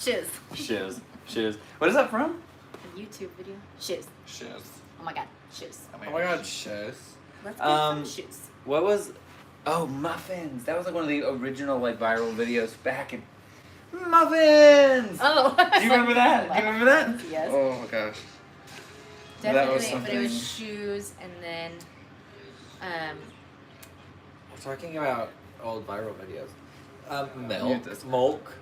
Shiz. Shiz. Shiz. What is that from? A YouTube video. Shiz. Shiz. Oh my god. Shiz. Oh my god, shiz. Let's get some shiz. What was... Oh, muffins. That was like one of the original like viral videos back in... Muffins! Oh. Do you remember that? Do you remember that? Yes. Oh my gosh. Definitely, that was but something. it was shoes and then, We're talking about old viral videos. Mute this. Mulk.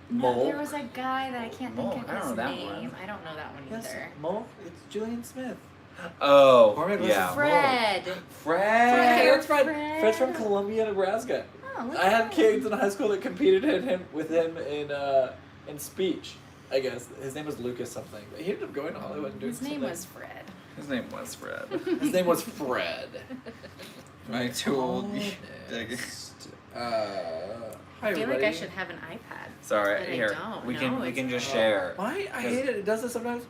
no, there was a guy that I can't think Mulk, of I don't his know that name. one. I don't know that one Yes, either. Mulk. It's Julian Smith. Oh, Or maybe it was yeah. Fred. Fred. That's Fred. Fred. Fred's from Columbia, Nebraska. Oh, look I had at kids in high school that competed with him in speech. I guess his name was Lucas something, but he ended up going to Hollywood and doing His name something. was Fred. His name was Fred. His name was Fred. My too old. Next, hi I feel everybody. like I should have an iPad. Sorry, But I here. don't. We No, can it's just not. share. Why? I hate it. It does this sometimes,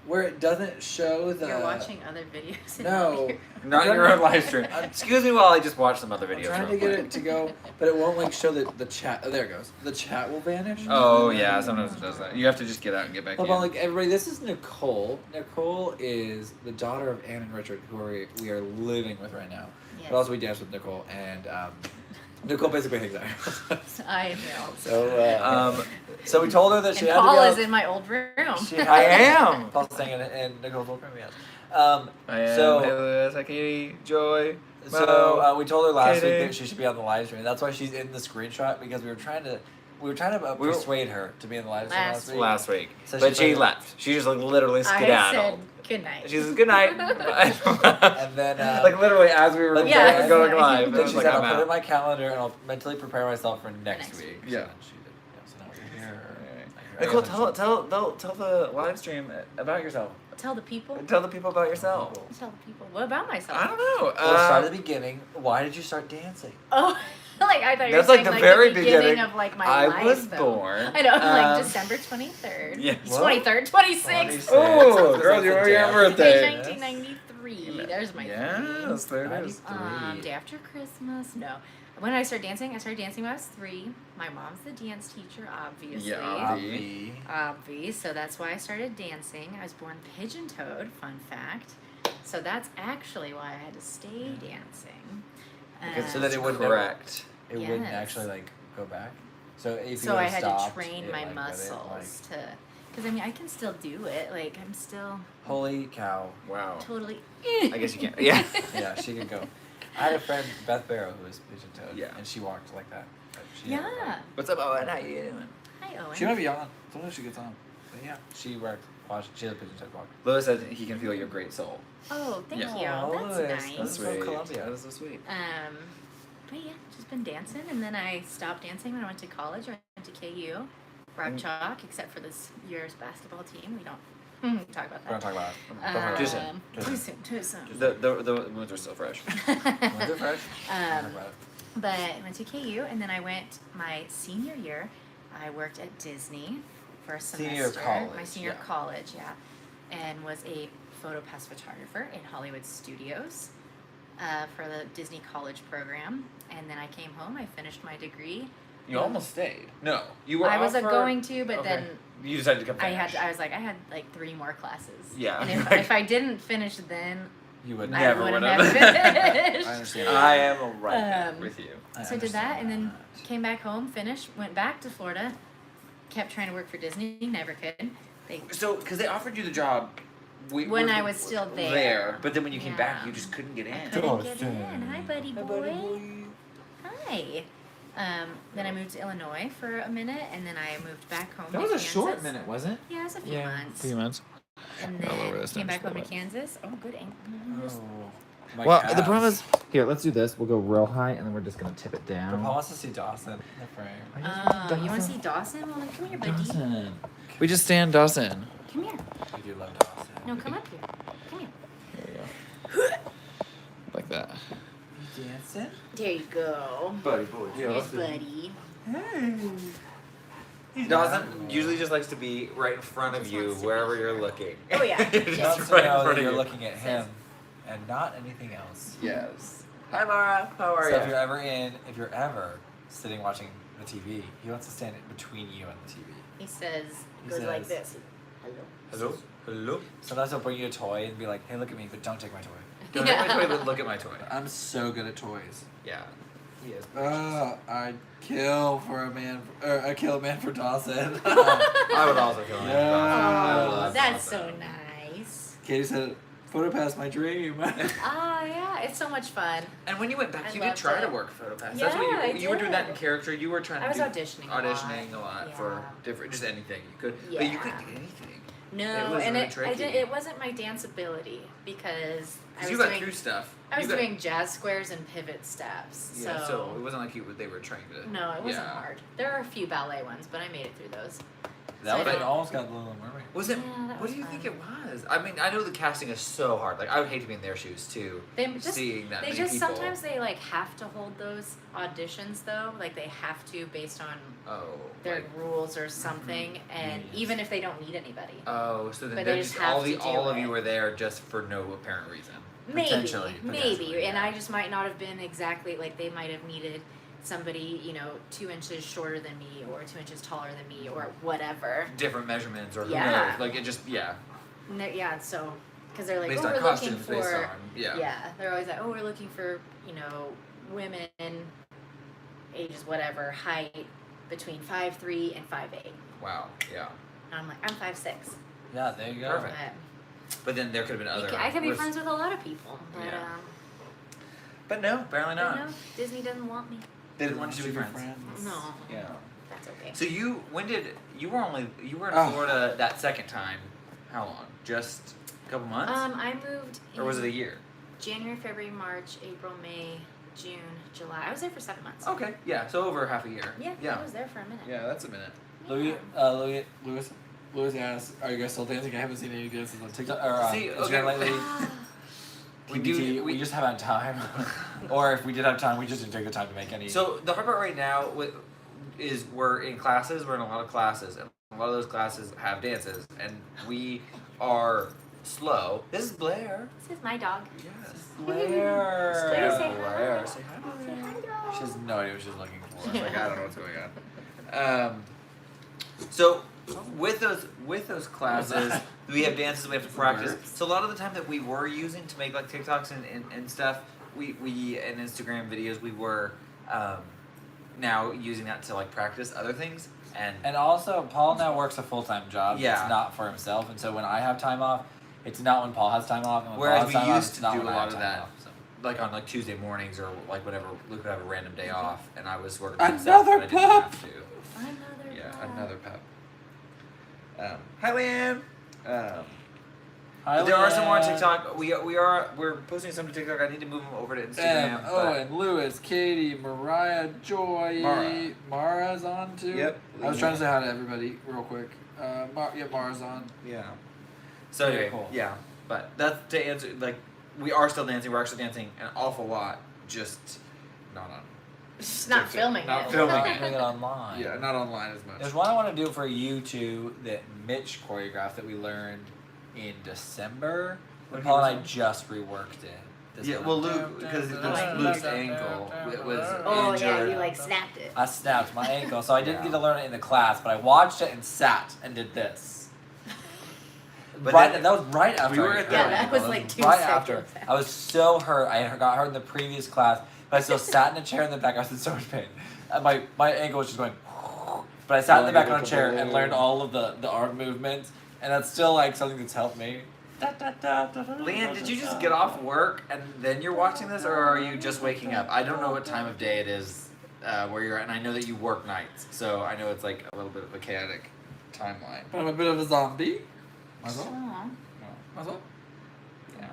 where it doesn't show the. You're watching other videos. and No. you're- Not your own live stream. Excuse me while I just watch some other I'm videos. trying real to get quick. it to go, but it won't like show the chat. Oh, there it goes. The chat will vanish. Oh yeah, sometimes it does that. You have to just get out and get back Hold in. on, like everybody, this is Nicole. Nicole is the daughter of Ann and Richard, who we are living with right now. Yes. But also we dance with Nicole, and Nicole basically hangs out. I know. So we told her that she And had Paul to is go. in my old room. She had I am. Paul's staying in Nicole's old room, yes. I am. So- Hey, Katie, Joy. So we told her last Katie. week that she should be on the live stream. That's why she's in the screenshot, because we were trying to persuade her to be in the live stream last week. last week, So but she she left. She just like literally I said skedaddled. good night. She said good night. And then like literally as we were Yeah, going that's live, I Then was she like, said, I'm I'll put it in out. my calendar and I'll mentally prepare myself for next next week. Yeah. So then she did. Yeah, so now we're here. Nicole, tell the live stream about yourself. Tell the people. Tell the people about yourself. Tell the people. What about myself? I don't know. Well, start at the beginning. Why did you start dancing? Oh, like I thought you were That's like saying the like very the beginning beginning. of like my I life. was though. born. I know, like December 23rd. Yes. 23rd, 26th. Oh, girl, you remember your birthday. 1993. There's my Yes, there it is. Day after Christmas. No. When I started dancing when I was 3. My mom's the dance teacher, obviously. Yeah. Obvi. So that's why I started dancing. I was born pigeon-toed, fun fact. So that's actually why I had to stay dancing. So that it wouldn't correct. It wouldn't Yes. actually like go back. So if you So I had to stopped, train it, my like, muscles to, because I mean I can still do it. Like I'm still Holy cow! Wow. totally. I guess you can't. Yeah. Yeah, she could go. I had a friend, Beth Barrow, who was pigeon-toed, Yeah. and she walked like that. But she never Yeah. walked. What's up, Owen? How you doing? Hi Owen. She might be on. Sometimes she gets on. But yeah, she worked. She had a pigeon-toed walk. Lewis said he can feel your great soul. Oh, thank Yeah. you. Aw, That's Louis, nice. that's from Columbia. That is so sweet. But yeah, just been dancing, and then I stopped dancing when I went to college. I went to KU, Rock Chalk, except for this year's basketball team. We don't talk about We're gonna that. talk about it. Don't worry Too about soon. Too soon. The wounds are still fresh. it. They're fresh. Don't talk about it. But I went to KU, and then I went my senior year. I worked at Disney for a semester. Senior college, My senior yeah. college, yeah. And was a PhotoPass photographer in Hollywood Studios for the Disney College program. And then I came home, I finished my degree. You almost stayed. No, you were. I was offered- going to, but Okay. then You decided to come I finish. had like 3 more classes. Yeah. And if I didn't finish then, You would I Never wouldn't would've. have finished. I understand. I am right there Um, with you. So I did that, and then came back home, finished, went back to Florida, kept trying to work for Disney, never could. They So, because they offered you the job. When I was still there. But then when you came back, Yeah. you just couldn't get in. couldn't get in. Hi, buddy boy. Hi. Then I moved to Illinois for a minute, and then I moved back home. That to was a Kansas. short minute, wasn't it? Yeah, it was a few months. months. And All over then this came time, back home to but- Kansas. Oh, good. Oh. My Well, calves. the problem is, here, let's do this. We'll go real high, and then we're just gonna tip it But down. Paul wants to see Dawson in the frame. Oh, you want to see Dawson? Well, then come here, buddy. Dawson. We just stand Dawson. Come here. We do love Dawson. No, come up here. Come here. There we go. Like that. You dancing? There you go. Buddy boy. Yes, buddy. Dawson usually just likes to be right in front of Just you wants to wherever be- you're looking. Oh, yeah. Just Just right in know front that of you're you. looking at him and not anything else. Yes. Hi Mara, how are So if you? you're ever sitting watching the TV, he wants to stand between you and the TV. He says, He goes like says- this. Hello. Hello? Hello? Sometimes he'll bring you a toy and be like, "Hey, look at me, but don't take my toy." Don't take my toy, but look at my toy. I'm so good at toys. Yeah. He is. I'd kill for a man, or I kill a man for Dawson. I would also kill him. Yeah. I Oh, love that's Dawson. so nice. Katie said, "PhotoPass my dream." Ah, yeah, it's so much fun. And when you went back, I you did loved try to it. work PhotoPass. Yeah, That's what I you were doing that in did. character. You were trying to I was do auditioning a lot Yeah. for different, just anything you could. But you Yeah. couldn't do anything. No, It was and really I tricky. it wasn't my dance ability because I Because was you got doing through stuff. I was You got- doing jazz squares and pivot steps. Yeah, so it wasn't like they were trained to. no, it wasn't yeah. hard. There are a few ballet ones, but I made it through those. That So would I have don't- almost got the Little Mermaid. Was it? Yeah, that What was do you fun. think it was? I mean, I know the casting is so hard. Like, I would hate to be in their shoes too. They just Seeing that they many just people. sometimes they like have to hold those auditions though, like they have to based on Oh. their like, rules or something, and Yes. even if they don't need anybody. oh, so then But they're they just just have all to do of you it. were there just for no apparent reason. Maybe, Potentially, maybe, and yeah. I just might not have been exactly like they might have needed somebody, 2 inches shorter than me or 2 inches taller than me or whatever. Different measurements or who Yeah. knows? Like it just And yeah, so because they're like, based oh, on we're looking costumes, for based on they're always like, oh, we're looking for women, ages whatever, height between 5'3" and 5'8". Wow, yeah. And I'm like, I'm 5'6". Yeah, there you go. Perfect. But then there could have been other. I could be friends with a lot of people, but Yeah. But no, apparently but not. no, Disney doesn't want me. They didn't want you to be friends. No, Yeah. that's okay. So you you were in Oh. Florida that second time? How long? Just a couple months? I moved in or was it a year? January, February, March, April, May, June, July. I was there for 7 months. Okay, yeah. So over half a year. Yeah, I was there for a minute. Yeah, that's a minute. Louis asked, "Are you guys still dancing? I haven't seen any dances on TikTok or on See, Instagram okay. lately." We TBT, do- we just haven't had time, or if we did have time, we just didn't take the time to make any. So the hard part right now is we're in classes. We're in a lot of classes, and a lot of those classes have dances, and we are slow. This is Blair. This is my dog. Yes. Blair. Blair, say hi. Blair. Say hi. Say hi, dog. She has no idea what she's looking for. It's like I don't know what's going on. So with those classes, we have dances we have to practice. So a lot of the time that we were using to make like TikToks and stuff, we and Instagram videos, we were now using that to like practice other things. And also, Paul now works a full-time job. Yeah. It's not for himself, and so when I have time off, it's not when Paul has time off. And when Whereas Paul has we time off, used it's to not do when a I lot have of time that. off, so. Like on like Tuesday mornings or like whatever, Luke would have a random day off, and I was working. Another myself, and I didn't pup! have to. Another Yeah, dog. another pup. Hi, Liam. Hi, There are some more on Leanne. TikTok. We're posting some to TikTok. I need to move them over to Instagram. but- Owen, Lewis, Katie, Mariah, Joy, Mara. Mara's on too. Yep. I was trying to say hi to everybody real quick. Mara's on. Yeah. So Very anyway, cool. yeah. But that's to answer. Like, we are still dancing. We're actually dancing an awful lot. Just not on. Just not filming Not it. filming Doing it online. Yeah, not online as much. There's one I want to do for you two that Mitch choreographed that we learned in December. When Paul and I just reworked it. This Yeah, one. well, Luke, because Luke's ankle was Oh injured. yeah, you like snapped it. I snapped my ankle, so I didn't Yeah. get to learn it in the class, but I watched it and sat and did this. But Right, then- that was right after. We were I at hurt the- my Yeah, that ankle. was like 2 right seconds after. after. I was so hurt. I got hurt in the previous class, but I still sat in a chair in the back. I was in so much pain. And my ankle was just going. But I sat in the back on a chair and learned all of the arm movements, and that's still like something that's helped me. Leanne, did you just get off work and then you're watching this, or are you just waking up? I don't know what time of day it is where you're at, and I know that you work nights, so I know it's like a little bit of a chaotic timeline. But I'm a bit of a zombie. Myself? Aw. Myself? Yeah.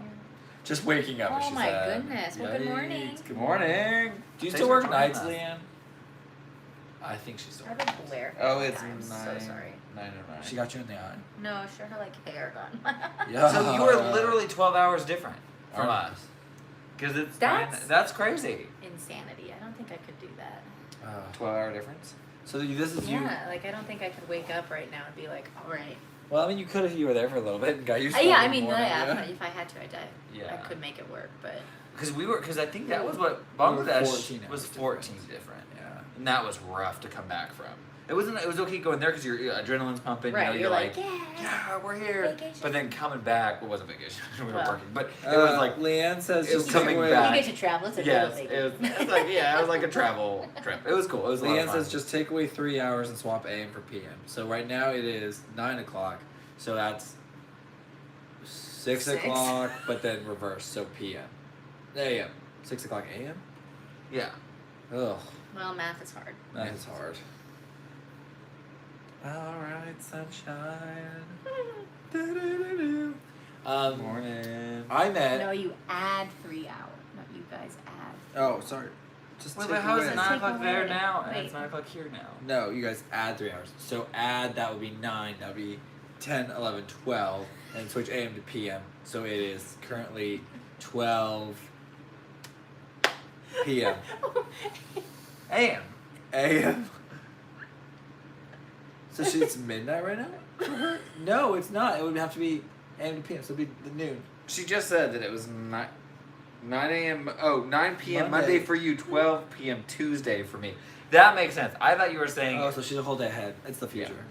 Just waking up. as Oh she my said. goodness. Well, good morning. Yikes. Good morning. Do you Thanks still for work joining nights, us. Leanne? I think she's still I working. have a Blair. Oh, it's I'm 9. so sorry. 9:09. She got you in the eye. No, sure, her like hair gone. Yeah. So you are literally 12 hours different from Are- us. Because it's That's crazy. insanity. I don't think I could do that. 12-hour difference. So this is you. Yeah, like I don't think I could wake up right now and be like, all right. Well, I mean, you could if you were there for a little bit and got used to it. Yeah, I in the mean, morning, yeah, if I had to, I Yeah. could make it work, but Because I think that was what We were Bangladesh 14 was hours 14 different. Yeah. And that was rough to come back from. It wasn't. It was okay going there because your adrenaline's pumping. Right, You know, you're like, yeah, we're here. Vacation. But then coming back, it wasn't vacation. We were Well. working, but it was like Leanne says it was just coming take away, back. You get to travel. It's a yes, little it was like it was like a travel trip. It was cool. It was a lot Leanne of fun. says just take away 3 hours and swap AM for PM. So right now it is 9 o'clock. So that's 6 Six. o'clock, but then reverse. So PM. AM. 6 o'clock AM? yeah. Ugh. Well, math is hard. That is hard. Alright, sunshine. Morning. I met. No, you add 3 hours. No, you guys add. Oh, sorry. Just Wait, take but how is away. it 9 Take o'clock there away. now and Wait. it's 9 o'clock here now? No, you guys add 3 hours. So add, that would be 9. That would be 10, 11, 12. And switch AM to PM. So it is currently 12 PM. AM. AM. So it's midnight right now for her? No, it's not. It would have to be AM to PM. So it'd be the noon. She just said that it was 9 a.m. Oh, 9 p.m. Monday. Monday for you, 12 p.m. Tuesday for me. That makes sense. I thought you were saying. Oh, so she's a whole day ahead. It's the future.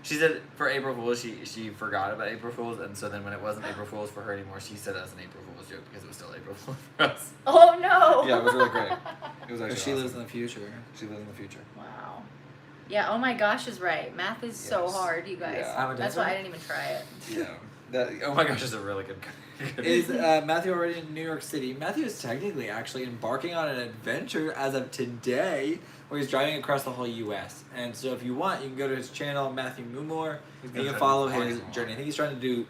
She said for April Fools, she forgot about April Fools, and so then when it wasn't April Fools for her anymore, she said that was an April Fools joke because it was still April Fools for us. Oh no! Yeah, it was really great. It was But actually she awesome. lives in the future. She lives in the future. Wow. Yeah. Oh my gosh, is right. Math is so Yes. hard, you guys. Yeah. I'm a That's dancer. why I didn't even try it. Yeah. That. Oh my gosh, is a really good. Is Matthew already in New York City? Matthew is technically actually embarking on an adventure as of today, where he's driving across the whole U.S. And so, if you want, you can go to his channel, MatthewMooMoore. He's And gonna you can try to follow vlog his more. journey. I think he's trying to do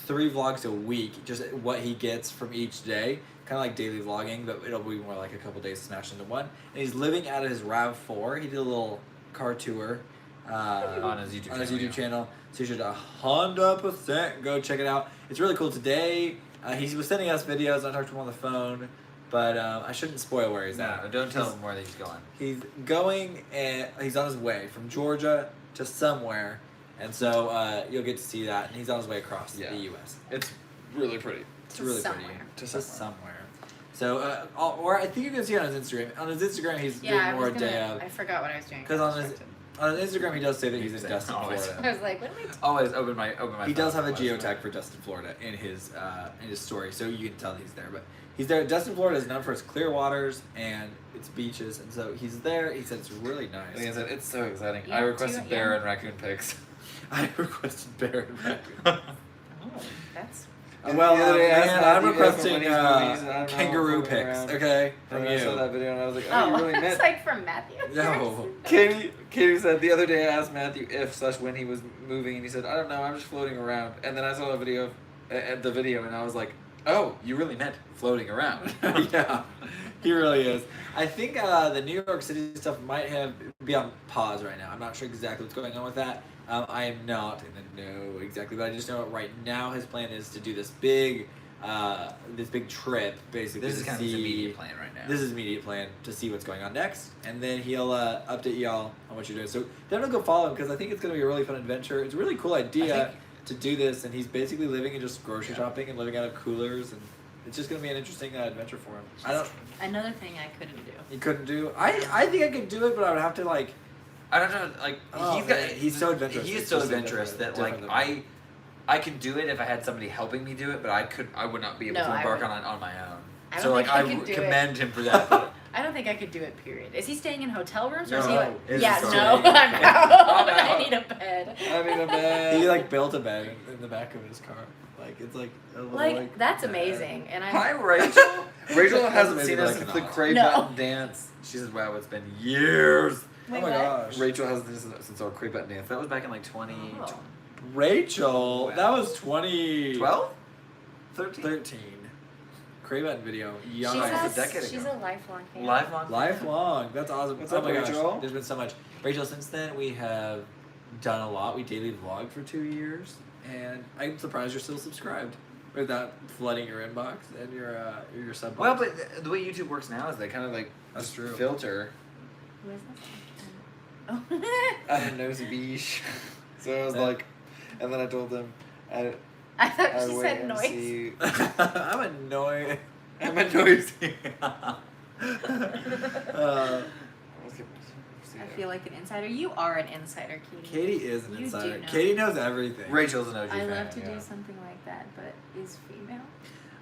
3 vlogs a week, just what he gets from each day, kind of like daily vlogging, but it'll be more like a couple days smashed into one. And he's living out of his RAV4. He did a little car tour On his YouTube channel. So you should 100% go check it out. It's really cool. Today, he was sending us videos. I talked to him on the phone, but I shouldn't spoil where he's No, at. don't tell him where he's going. He's going, and he's on his way from Georgia to somewhere, and so you'll get to see that. And he's on his way across Yeah. the U.S. It's really pretty. It's really Somewhere. pretty. To Just somewhere. So, or I think you're gonna see it on his Instagram. On his Instagram, he's Yeah, I doing more was a day gonna. of. I forgot what I was doing. Because on his Instagram, he does say that he's in He's Destin, always- Florida. I was like, what am I? Always open my. He does have a phone. geotag for Destin, Florida in his story, so you can tell he's there. But he's there. Destin, Florida is known for its clear waters and its beaches, and so he's there. He said it's really nice. Like I said, it's so exciting. Yeah, I requested too, bear yeah. and raccoon pics. I requested bear and raccoon. Oh, that's. Well, The other day I asked man, I'm Matthew if requesting when he's moving, he said, I don't know, kangaroo I'm floating pics. around. Okay, from And I saw you. that video and I was like, oh, you really it's meant. like from Matthew. No. Katie said the other day I asked Matthew if / when he was moving and he said, I don't know, I'm just floating around. And then I saw a video of the video and I was like, oh, you really meant floating around. Yeah, he really is. I think the New York City stuff might be on pause right now. I'm not sure exactly what's going on with that. I am not in the know exactly, but I just know right now his plan is to do this big trip, basically. This is to kind of his see- immediate plan right now. This is his immediate plan to see what's going on next, and then he'll update y'all on what you're doing. So definitely go follow him because I think it's going to be a really fun adventure. It's a really cool idea to do this, and he's basically living and just grocery shopping and living out of coolers, and it's just going to be an interesting adventure for him. I don't. Another thing I couldn't do. You couldn't do. I think I could do it, but I would have to like. I don't know, like Oh, he's got. man, he's so adventurous. He is It's so just so adventurous that different like than I could do it if I had somebody helping me do it, but I would not be able No, to I embark would- on my own. I don't So like think I I could would do it. commend him for that. But I don't think I could do it. Period. Is he staying in hotel rooms or is he No. like? Is Yeah, he no. staying- I'm out. I'm I out. need a bed. I mean, a bed. He like built a bed in the back of his car. Like it's like a little, Like that's bed. amazing, and Hi, I'm. Rachel. Rachel That's hasn't amazing, seen us but I since the cannot. Cray No. Button dance. She says, "Wow, it's been years." Oh Wait, my what? gosh. Rachel hasn't seen us since our Cray Button dance. That was back in like 2012, Oh. Rachel, that was 2013. 13. Cray Button video. Young. She's, Almost a, a decade she's ago. a lifelong fan. Lifelong. Lifelong. That's awesome. What's oh up, my gosh. Rachel? There's been so much. Rachel, since then we have done a lot. We daily vlogged for 2 years, and I'm surprised you're still subscribed without flooding your inbox and your sub box. Well, but the way YouTube works now is they kind of like That's just true. filter. Who is this? Oh. Nosy beach. So I was Yeah. like, and then I told them, I thought she said noise. see. I'm annoyed. I'm a noisy. Uh, to you. I feel like an insider. You are an insider, Katie. Katie is an You do insider. know. Katie knows everything. Rachel's an OG I fan. love to yeah. do something like that, but is female.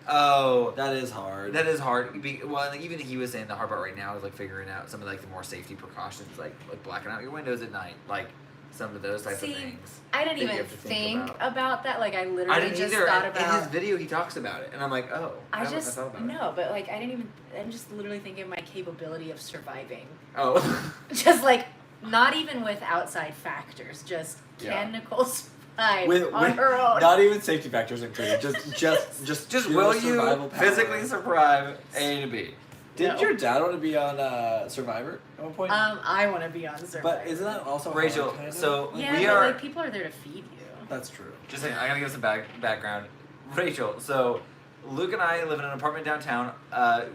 Oh, That is hard. that is hard. Well, and even he was saying the hard part right now is like figuring out some of like the more safety precautions, like blacking out your windows at night, like some of those types of See, things. I didn't that you even have to think think about that. Like I literally I didn't just either. thought In about. his video, he talks about it, and I'm like, oh, I haven't just thought about it. no, but like I didn't even. I'm just literally thinking of my capability of surviving. Oh, Just like not even with outside factors. Just can Nicole survive on her own? Not even safety factors included. Just just pure will you survival power. physically survive A to B? Didn't No. your dad want to be on Survivor at one point? I want to be on Survivor. but isn't that also hard, Rachel, kind of? so Yeah, we but are. like people are there to feed you. That's true. Just saying, I gotta give some background. Rachel, so Luke and I live in an apartment downtown.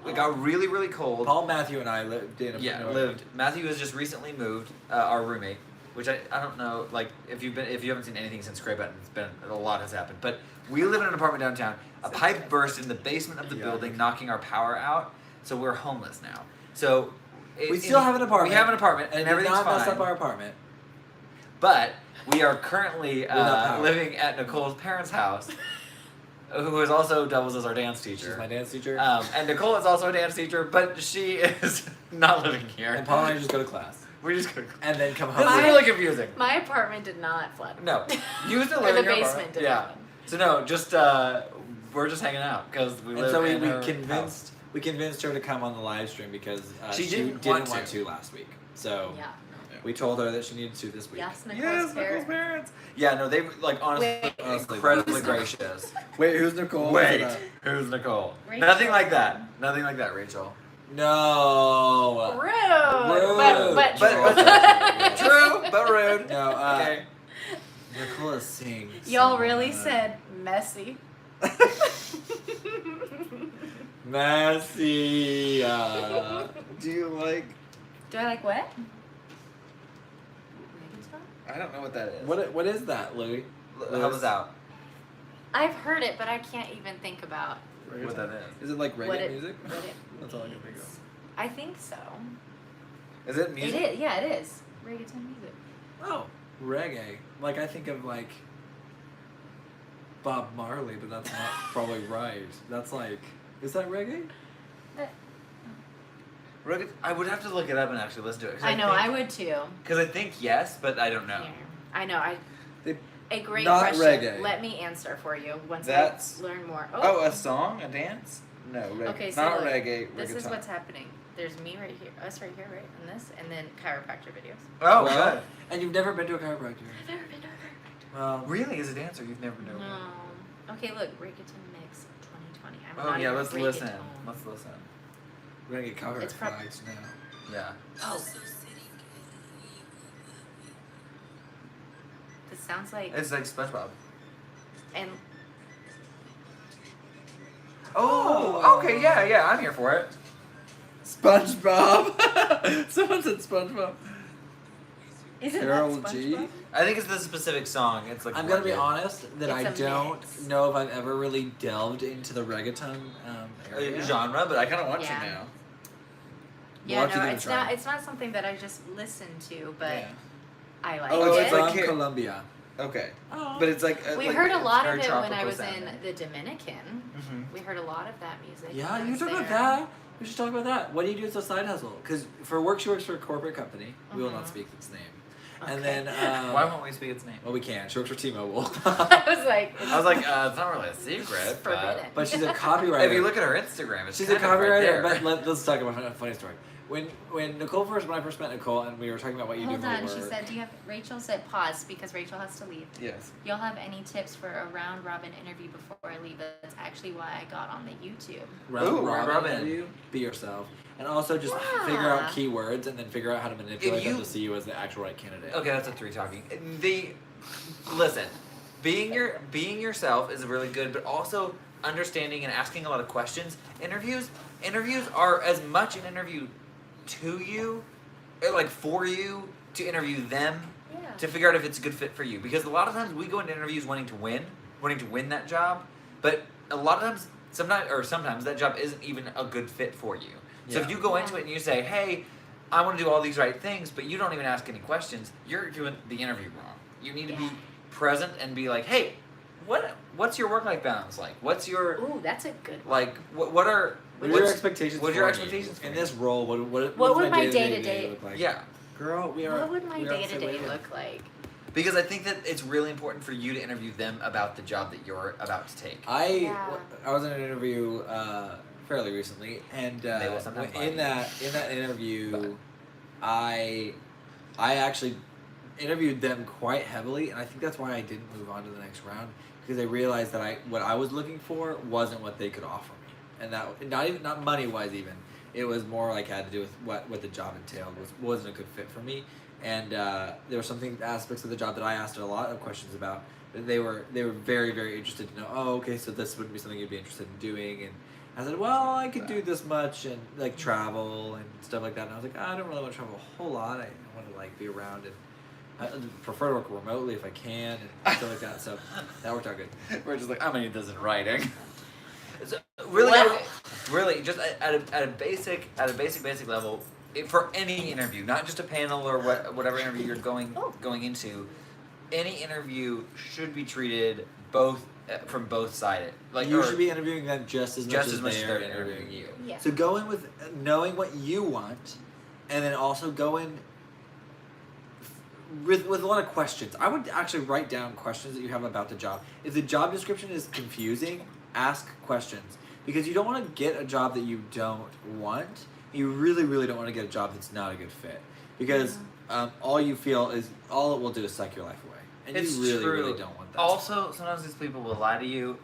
It got really, really cold. Paul, Matthew, and I lived in a lived. Matthew has just recently moved. Our roommate, which I don't know, like if you haven't seen anything since Grey Button, it's been a lot has happened. But we live in an apartment downtown. A pipe burst in the basement of the building, knocking our power out. So we're homeless now. So We still have an apartment. We have an apartment, And and it did everything's not mess fine. up our apartment. But we are currently Without power. living at Nicole's parents' house, who is also doubles as our dance She's teacher. my dance teacher. And Nicole is also a dance teacher, but she is not living here. and Paul and I just go to class. We just go. And then come home. This is really confusing. My apartment did not flood. No, you still Or live the in your basement apartment. did Yeah. not. So no, just we're just hanging out because we And live so in her we convinced her to come on the live stream because She she didn't didn't want want to. to last week. So Yeah. we told her that she needed to this week. Yes, Nicole's Yes, parents. Nicole's parents. Yeah, no, they like honestly, Wait. incredibly gracious. Wait, who's Nicole? Wait, who's Nicole? Rachel. Nothing like that. Nothing like that, Rachel. No. Rude. Rude. But But true, but rude. No, Okay. Nicola sings. Y'all really said messy. Messy. Do you like? Do I like what? I don't know what that is. what is that, Louis? Help us out. I've heard it, but I can't even think about What that is? Is it like what reggae it, music? what it That's all I can think of. I think so. Is it music? It is. Yeah, it is. Reggaeton music. Oh, reggae. Like I think of like Bob Marley, but that's not probably right. That's like, is that reggae? Reggae- I would have to look it up and actually listen to it. I know. I would too. Because I think yes, but I don't know. Here. I know. They- A great not question. reggae. Let me answer for you once That's- I learn more. Oh, a song, a dance? No, reggae. Okay, so not look, reggae. This is reggaeton. what's happening. There's me right here, us right here, right, and this, and then chiropractor videos. Oh, Well, good. And you've never been to a chiropractor? I've never been to a chiropractor. Well, Really, as a dancer, you've never known. No. Okay, look, Reggaeton Mix 2020. I'm Oh not yeah, even let's listen. reggaeton. Let's listen. we're gonna get covered It's prob- flags now. Yeah. This sounds like It's like SpongeBob. and Oh, okay, yeah, I'm here for it. SpongeBob. Someone said SpongeBob. isn't Carol that G? SpongeBob? I think it's the specific song. It's like I'm gonna be reggae. honest that It's I a don't mix. know if I've ever really delved into the reggaeton area. Genre, but I kind of want Yeah. to now. Yeah, We'll have to no, give it a it's try. not. It's not something that I just listen to, but Yeah. I like Oh, it. it's like from here. Colombia. Okay, Oh. but it's like we like, heard a it's lot of very it when I tropical was in sounding. the Dominican. Mhm. We heard a lot of that music. Yeah, when I you was talk about there. that. We should talk about that. What do you do as a side hustle? Because for work, she works for a corporate company. We will not Mhm. speak its name. Okay. And then, Why won't we speak its name? well, we can. She works for T-Mobile. I was like, I was like, it's not really a secret, it's forbidden. but she's a copywriter. If you look at her Instagram, it's She's a kind of right copywriter. there. But let's talk about a funny story. When when I first met Nicole and we were talking about what you Hold do on, for she work. said, Rachel said pause because Rachel has to leave. Yes. Y'all have any tips for a round robin interview before I leave? That's actually why I got on the YouTube. Round Ooh, round robin. interview, be yourself. And also just figure out keywords and then figure out how to manipulate them you- to see you as the actual right candidate. Okay, that's a 3 talking. Listen, being yourself is really good, but also understanding and asking a lot of questions. Interviews are as much an interview to you, like for you to interview them Yeah. to figure out if it's a good fit for you. Because a lot of times we go into interviews wanting to win that job, but a lot of times, sometimes that job isn't even a good fit for you. So if Yeah. you go into it and you say, "Hey, I want to do all these right things, but you don't even ask any questions. You're doing the interview wrong. You need to be present and be like, hey, what's your work-life balance like? What's your Ooh, that's a good one. like? What are What are your expectations? What are your for me? expectations for in me? this role? What What does would my day-to-day day-to-day look like? Yeah, Girl, we are. What would my we are on the same day-to-day wavelength. look like? because I think that it's really important for you to interview them about the job that you're about to take. I was in an interview fairly recently, and They will sometimes lie to in you. that interview, I actually interviewed them quite heavily, and I think that's why I didn't move on to the next round, because I realized that what I was looking for wasn't what they could offer me, and that not money wise even. It was more like had to do with what the job entailed wasn't a good fit for me, and there were aspects of the job that I asked a lot of questions about. That they were very, very interested to know. Oh, okay, so this would be something you'd be interested in doing, and I said, well, I could do this much and like travel and stuff like that. And I was like, I don't really want to travel a whole lot. I want to like be around, and I prefer to work remotely if I can and stuff like that. So that worked out good. We're just like, I'm gonna need this in writing. So really, Well- really, just at a basic level, for any interview, not just a panel or whatever interview you're going into, any interview should be treated from both sides. Like You or should be interviewing them just as much as they're they're interviewing you. Yeah. So go in with knowing what you want, and then also go in with a lot of questions. I would actually write down questions that you have about the job. If the job description is confusing, ask questions, because you don't want to get a job that you don't want. You really, really don't want to get a job that's not a good fit, because all it will do is suck your life away, and It's you really, true. really don't want that. Also, sometimes these people will lie to you.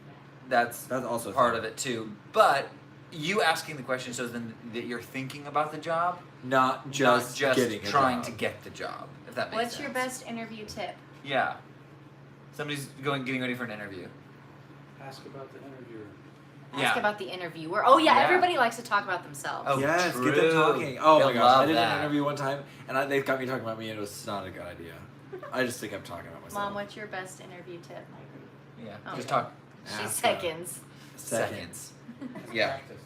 That's also part of it too. But you asking the question shows them that you're thinking about the job, not just getting a trying job. to get the job. If that makes What's sense. your best interview tip? Yeah. Somebody's getting ready for an interview. Ask about the interviewer. Ask about the interviewer. Oh yeah, Yeah. everybody likes to talk about themselves. Oh, Yes, true. get them talking. Oh They'll my gosh, love I did that. an interview one time, and they got me talking about me, and it was not a good idea. I just think I'm talking about myself. Mom, what's your best interview tip? Yeah. Oh, Just yeah. talk She's Ask seconds. seconds. Yeah. Practice.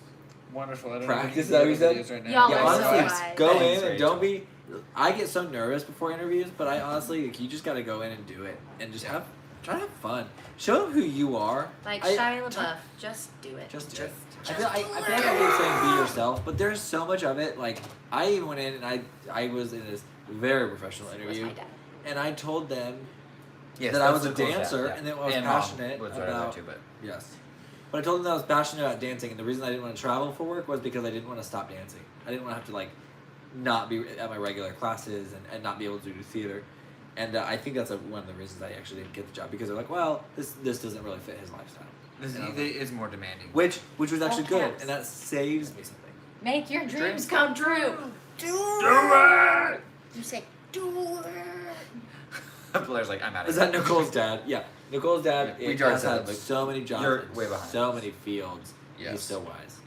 Wonderful. I don't Practice, know is that what you said? videos right now. Y'all Yeah, are so honestly, wise. go Thanks, in and don't Rachel. be. I get so nervous before interviews, but I honestly, like, you just gotta go in and do it, and just try to have fun. Show them who you are. Like I- Shia LaBeouf, just do it. Just do it. I feel like I keep saying be yourself, but there's so much of it. Like I even went in and I was in this very professional Was interview, my dad. and I told them Yes, that I that's was a the cool stuff, dancer, yeah. and that I was And Mom passionate was right there about. too, but Yes. But I told them that I was passionate about dancing, and the reason I didn't want to travel for work was because I didn't want to stop dancing. I didn't want to have to like not be at my regular classes and not be able to do theater. And I think that's one of the reasons I actually didn't get the job, because they're like, well, this doesn't really fit his lifestyle. this And I was is more demanding. Which was actually All good, caps. and that saves me something. Make your dreams come true. Do it! You say, do it. Blair's like, I'm out of Is here. that Nicole's dad? Yeah, Nicole's dad. Yeah, we has already said had it, but so many jobs. you're in way behind. So many fields. Yes. He's so wise.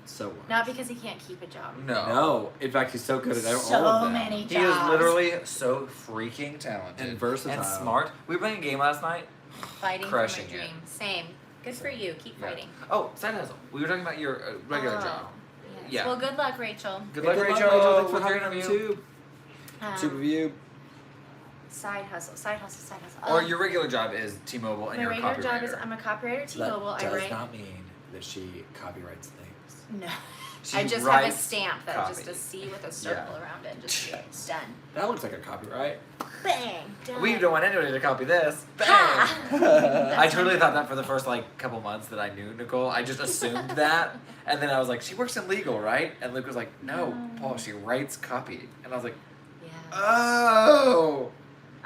So wise. Not because he can't keep a job. No, in fact, he's so good at all So of them. many He is jobs. literally so freaking talented And versatile. and smart. We were playing a game last night. Fighting Crushing for my it. dream. Same. Good for you. Keep Yeah. fighting. Oh, side hustle. We were talking about your regular Oh, job. Yes. Yeah. Well, good luck, Rachel. Good Hey, luck, good Rachel. Thanks for with your having me interview. too. Um, Super review. Side hustle. Side hustle. Side hustle. Or your regular job is T-Mobile and my you're a regular job copywriter. is I'm a copywriter at That T-Mobile. I does write. not mean that she copyrights things. No. She I just have a writes stamp that just copy. a C with a circle around it. Just it's done. That looks like a copyright. Bang. Done. We don't want anybody to copy this. Bang! Ha! I totally thought that for the first couple months that I knew Nicole. I just assumed that, and then I was like, "She works in legal, right?" And Luke was like, "No, Paul. She writes copy." And I was like, Yeah. "Oh."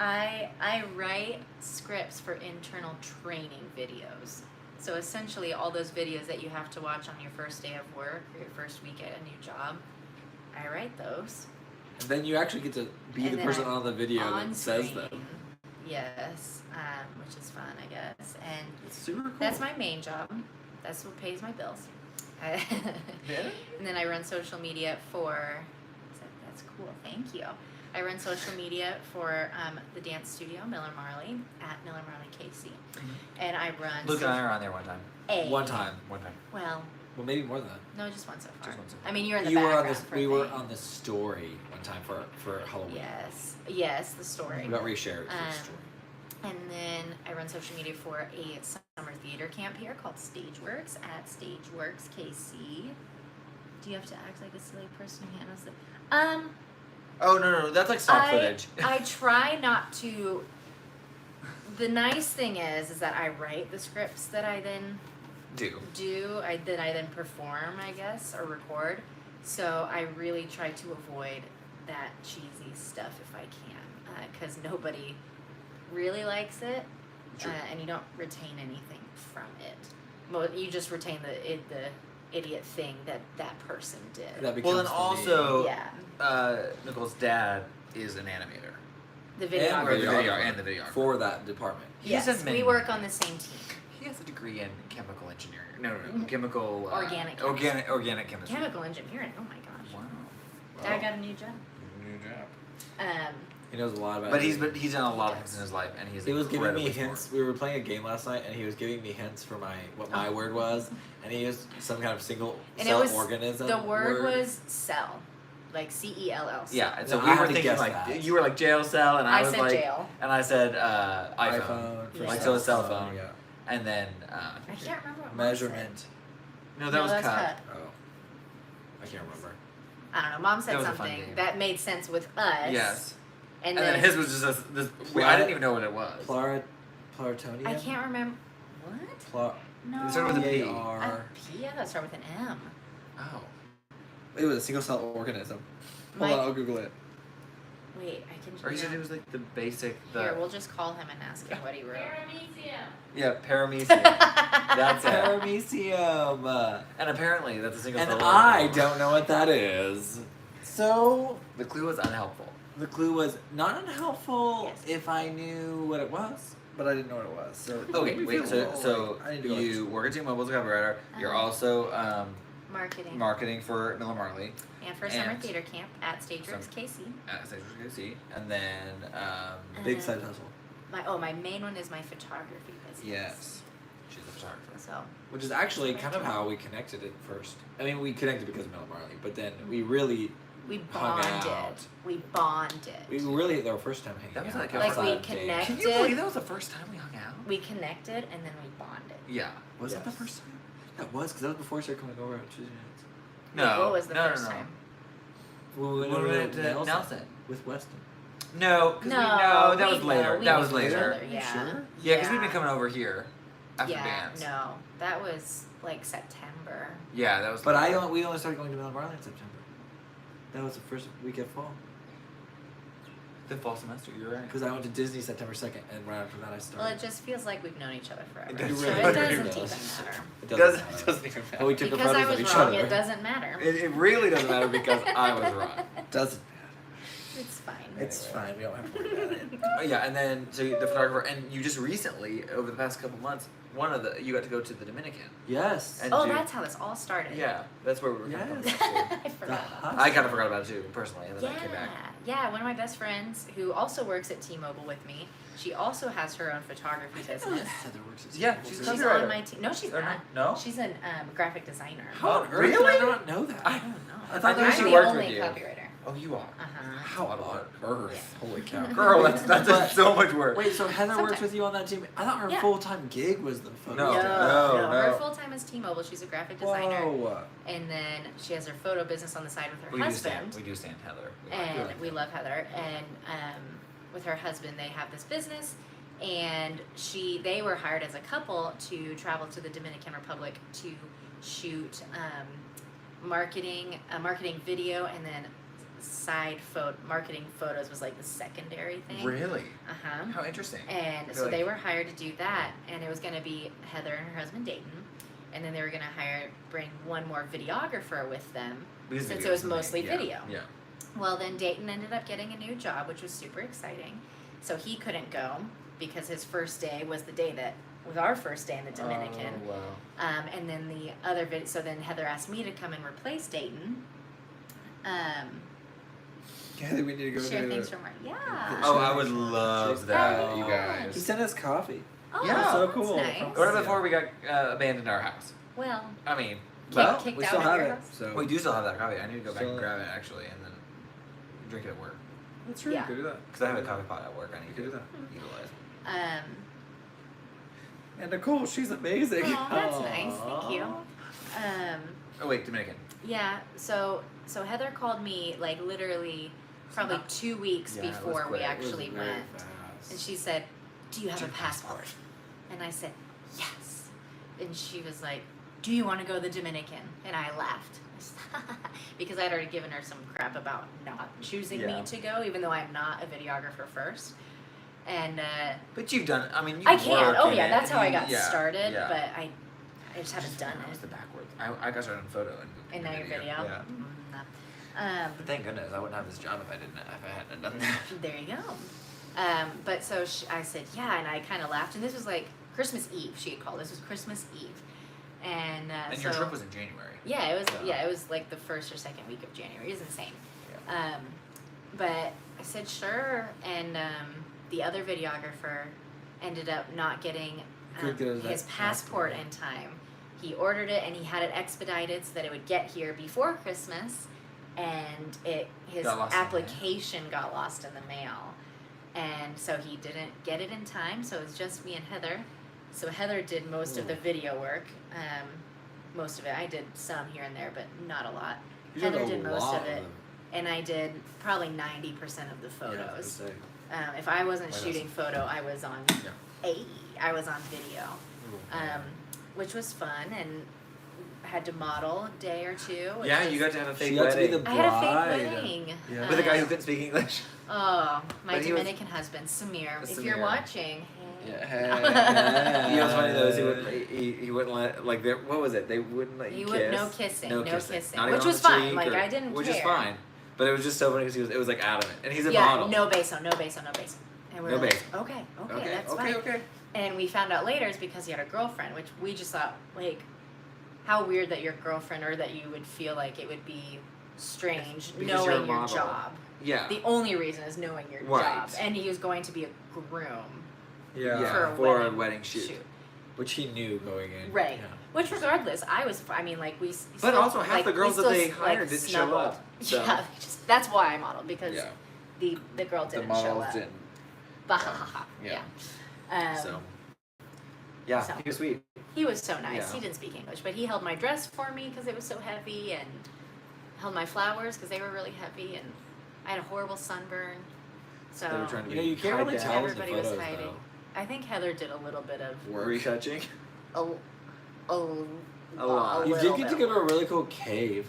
I write scripts for internal training videos. So essentially, all those videos that you have to watch on your first day of work or your first week at a new job, I write those. And then you actually get to be And the then person I'm on the video on that says screen. them. Yes, which is fun, I guess. And It's super cool. that's my main job. That's what pays my bills. And then I run social media for. That's cool. Thank you. I run social media for the dance studio Miller Marley at Miller Marley KC, and I run. Luke and I are on there one time. A. One time. One time. Well, Well, maybe more than that. No, just one so far. Just one so far. I mean, you're in the You were on background this. for We were thing. on the story one time for Halloween. Yes, the story. We got reshared for the Um, story. And then I run social media for a summer theater camp here called Stageworks at Stageworks KC. Do you have to act like a silly person who handles it? Oh no, that's like stock footage. I try not to. The nice thing is that I write the scripts that I then that I then perform, I guess, or record. So I really try to avoid that cheesy stuff if I can, because nobody really likes it, True. and you don't retain anything from it. Well, you just retain the idiot thing that person did. That Well, then becomes the also, Yeah, Nicole's dad is an animator. the And videographer. the videographer. for that department. He's Yes, a we man. work on the same team. He has a degree in chemical engineering. No, chemical. Organic Organic chemistry. Chemical engineering. Oh my gosh. Wow. Dad got a new job. New job. He knows a lot about. But it. he's done a lot of things in his life, and he's He was giving me incredibly hints. smart. We were playing a game last night, and he was giving me hints for what my word was, and he used some kind of single And cell it was organism. the word was cell, like CELL. Yeah, and so No, we I were had to thinking guess like that. you were like jail cell, and I was said like, jail. and I said iPhone, for Yeah. like so a cell phone, Yeah. and then I can't remember what Measurement. no, that No, was that's cut. Oh, I can't remember. I don't know. Mom said That was a fun something game. that made sense with us. Yes, And, and then his was just this. I didn't even know what it was. Plutonium. I can't remember. What? Pla- No. It started with a P. P-A-R. A P? I thought it started with an M. Oh, It was a single cell organism. Hold My- on, I'll Google it. Wait, I can. or he said it was like the basic. The Here, we'll just call him and ask him what he wrote. yeah, paramecium. That's it. Paramecium. And apparently that's a single. And cell I organism. don't know what that is. So The clue was unhelpful. the clue was not unhelpful Yes. if I knew what it was, but I didn't know what it was. So Okay, made me wait. feel So like I need to go you work at T-Mobile as a copywriter. You're Uh-huh. also Marketing. marketing for Miller Marley And for summer And- theater camp at Stageworks KC. at Stage KC, and then big side hustle. My main one is my photography business. yes, she's a photographer. So Which is actually kind of how we connected at first. I mean, we connected because of Miller Marley, but then we really, we Hung bonded. out. We bonded. we really our first time hanging That was out. like outside we of dating. connect- Can you believe that was the first time we hung out? We connected and then we bonded. Yeah. Was that the Yes. first time? That was because that was before I started coming over on Tuesday nights. No. What was the no, first no, no. time? When we went When over we to went to Nelson with Weston. No, because No, that was later. we That knew was each later. other, Yeah. Sure? Yeah, because we've been coming over here after yeah, dance. No, that was like September. Yeah, that was. But later. we only started going to Miller Marley in September. That was the first week of fall. the fall semester. You're right. Because I went to Disney September 2nd, and right after that I started. Well, it just feels like we've known each other forever. It so really it doesn't does. even matter. It Doesn't matter. doesn't even matter. But we took Because photos I of was each wrong, other. it doesn't matter. It really doesn't matter because I was wrong. Doesn't. It's fine. It's fine. We don't have to worry about it. Oh, yeah, and then so the photographer, and you just recently, over the past couple months, you got to go to the Dominican. Yes. And Oh, do- that's how this all started. Yeah, that's where we were kind of Yes. coming back to. I forgot about that. I kind of forgot about it too, personally, and then I came Yeah, back. yeah. One of my best friends who also works at T-Mobile with me. She also has her own photography business. Heather works at Yeah, Staples. she's She's copywriter. on my team. No, she's Or not. no? She's a graphic designer. How on Oh, earth did I really? not know that? I don't know. I thought I knew I'm she the worked only with you. copywriter. Oh, you are. Uh-huh. How on earth? Holy cow. Girl, that's But- so much work. Wait, so Heather works Sometimes. with you on that team? I thought her Yeah. full-time gig was the photo. No. stuff. Her no. full time is T-Mobile. She's a graphic designer, Whoa. and then she has her photo business on the side with her We husband. do stand Heather. We like And her. we love Heather. And with her husband, they have this business, and they were hired as a couple to travel to the Dominican Republic to shoot a marketing video, and then marketing photos was like the secondary thing. Really? Uh-huh. How interesting. And so they were hired to do that, and it was going to be Heather and her husband Dayton, and then they were going to bring one more videographer with them, Because since video it was is the main- mostly yeah, video. Yeah. Well, then Dayton ended up getting a new job, which was super exciting. So he couldn't go because his first day was the day that was our first day in the Dominican. Oh, wow. And then the other so then Heather asked me to come and replace Dayton. Yeah, we need to go Share to things from our Oh, I would love that, you Oh. He guys. sent us coffee. Oh, Yeah. So that's cool. nice. What about before we got abandoned our house? Well, I mean, Well, kicked we out still of have your it. house? So We do still have that coffee. I need to go back and So- grab it actually, and then drink it at work. that's true. Yeah. You could do that. Because I have a coffee pot at work. I need You to could do utilize. And Nicole, she's amazing. Oh, that's nice. Thank you. Oh wait, Dominican. Yeah. So Heather called me like literally probably 2 weeks Yeah, it was before we quick. It was actually Very went, fast. and she said, "Do you have a passport?" And I said, "Yes." And she was like, "Do you want to go to the Dominican?" And I laughed because I'd already given her some crap about not choosing Yeah. me to go, even though I'm not a videographer first. And But you've done. I mean, you I can. work Oh in yeah, it, that's how I and got you- yeah, started. yeah. But I just haven't done That was it. the backwards. I got started on photo And now you're video. Yeah. Mm-hmm. But thank goodness I wouldn't have this job if I hadn't done that. There you go. But so I said, yeah, and I kind of laughed. And this was like Christmas Eve, she had called. This was Christmas Eve. And, And so, your trip was in January. Yeah, it was. So- Yeah, it was like the first or second week of January. It was insane. But I said sure, and the other videographer ended up not getting Couldn't get his passport in time. He ordered it and he had it expedited so that it would get here before Christmas, and his Got lost in the mail. application got lost in the mail, and so he didn't get it in time. So it was just me and Heather. So Heather did most of the video work. Most of it. I did some here and there, but not a lot. You Heather a did most lot of it, them. and I did probably 90% of the Yeah, I was photos. gonna say. If I wasn't Why shooting photo, I was on I was on video, which was fun, and had to model a day or two. which Yeah, was- you got to have a fake She got to be wedding the I had a fake bride. wedding. Yeah. with a guy who couldn't speak English. Oh, my But he was- Dominican husband, Samir. If you're Samir. watching, hey. Yeah. You know what's funny though is he wouldn't let like what was it? They wouldn't let you He kiss. would no kissing, No no kissing. kissing, Not even which on was the fine. cheek Like or- I didn't which care. is fine. But it was just so funny because it was like adamant, and he's a Yeah, model. no beso, no beso, no beso. And we No were like, beso. okay, Okay, that's okay, fine. okay. And we found out later it's because he had a girlfriend, which we just thought, like, how weird that your girlfriend, or that you would feel like it would be strange Because you're a knowing your model. job. Yeah. The only reason is knowing your Right. job. And he was going to be a groom Yeah. for a for wedding, a wedding shoot. Which he knew going in. Right. Yeah. Which regardless, I mean, like, we But also half the girls we that still, they hired didn't show snuggled. up, so- Yeah, that's why I modeled, because Yeah. the girl The didn't show models up. didn't. Bahahaha. Yeah. So. Yeah, So. he was sweet. He was so nice. Yeah. He didn't speak English, but he held my dress for me because it was so heavy, and held my flowers because they were really heavy, and I had a horrible sunburn. So They were trying to You know, you can't hide really that tell in the everybody was photos, hiding. I think Heather did a little bit of though. Work. Retouching. a lot. You little did get to bit. go to a really cool cave.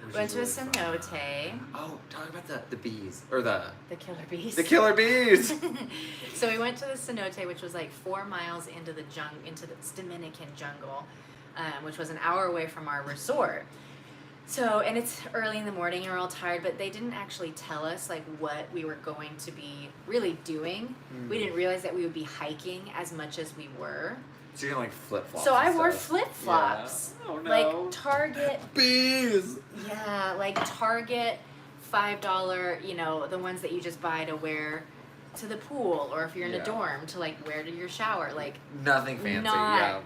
which Went is to a really fun. cenote, Oh, talk about the bees or the the killer bees. killer bees. So we went to the cenote, which was like 4 miles into the into the Dominican jungle, which was an hour away from our resort. So, and it's early in the morning, and we're all tired, but they didn't actually tell us like what we were going to be really doing. We didn't realize that we would be hiking as much as we were. So you're like flip flops. So I wore flip flops, Oh no. like Target. bees. Yeah, like Target $5, you know, the ones that you just buy to wear to the pool, or if you're in Yeah. a dorm to like wear to your shower, like Nothing fancy. Not- Yeah.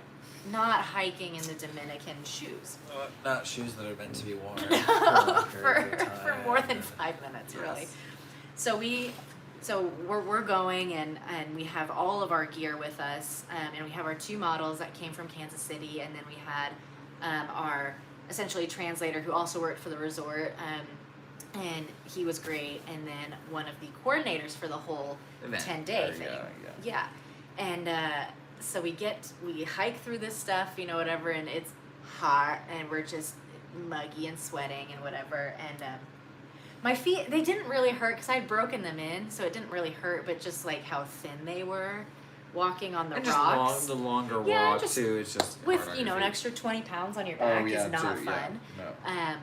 not hiking in the Dominican shoes Not shoes that are meant to be worn for more than 5 minutes, really. So we're going, and we have all of our gear with us, and we have our 2 models that came from Kansas City, and then we had our essentially translator who also worked for the resort, and he was great, and then one of the coordinators for the whole Event. 10-day thing. Yeah. And so we hike through this stuff, you know, whatever, and it's hot, and we're just muggy and sweating and whatever, and my feet, they didn't really hurt because I'd broken them in, so it didn't really hurt, but just like how thin they were walking on the And rocks. just the longer Yeah, walk just too. It's just with, hard on you know, your an feet. extra 20 pounds on your Oh back yeah, is not too, fun. Yeah. No.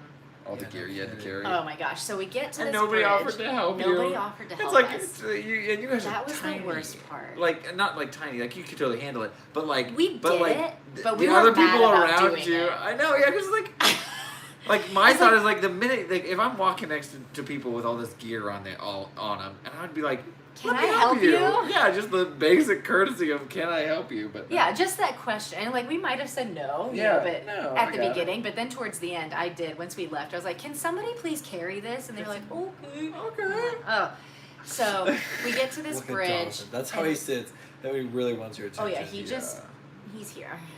All the Yeah, gear you had to no carry. Oh my gosh, so we get to And this nobody bridge. offered to help you. Nobody offered to It's help like us. it's, and you guys That are was tiny. the worst part. Like not like tiny, like you could totally handle it, but like We but did like it, th- but we the were other mad people about around doing you. it. I know, yeah, because like my It's thought like- is like the minute like if I'm walking next to people with all this gear on them, and I'd be like, can Let I me help you? Yeah, just the basic courtesy of can I help you? But Yeah, just that question. And like we might have said no, you Yeah, know, but no, at I the got it. beginning, but then towards the end I did. Once we left, I was like, "Can somebody please carry this?" And they were like, "Okay." Okay. Oh. So, we get to this Look at bridge. Dawson. That's how and- he sits. That he really wants your attention. Oh yeah, he's here.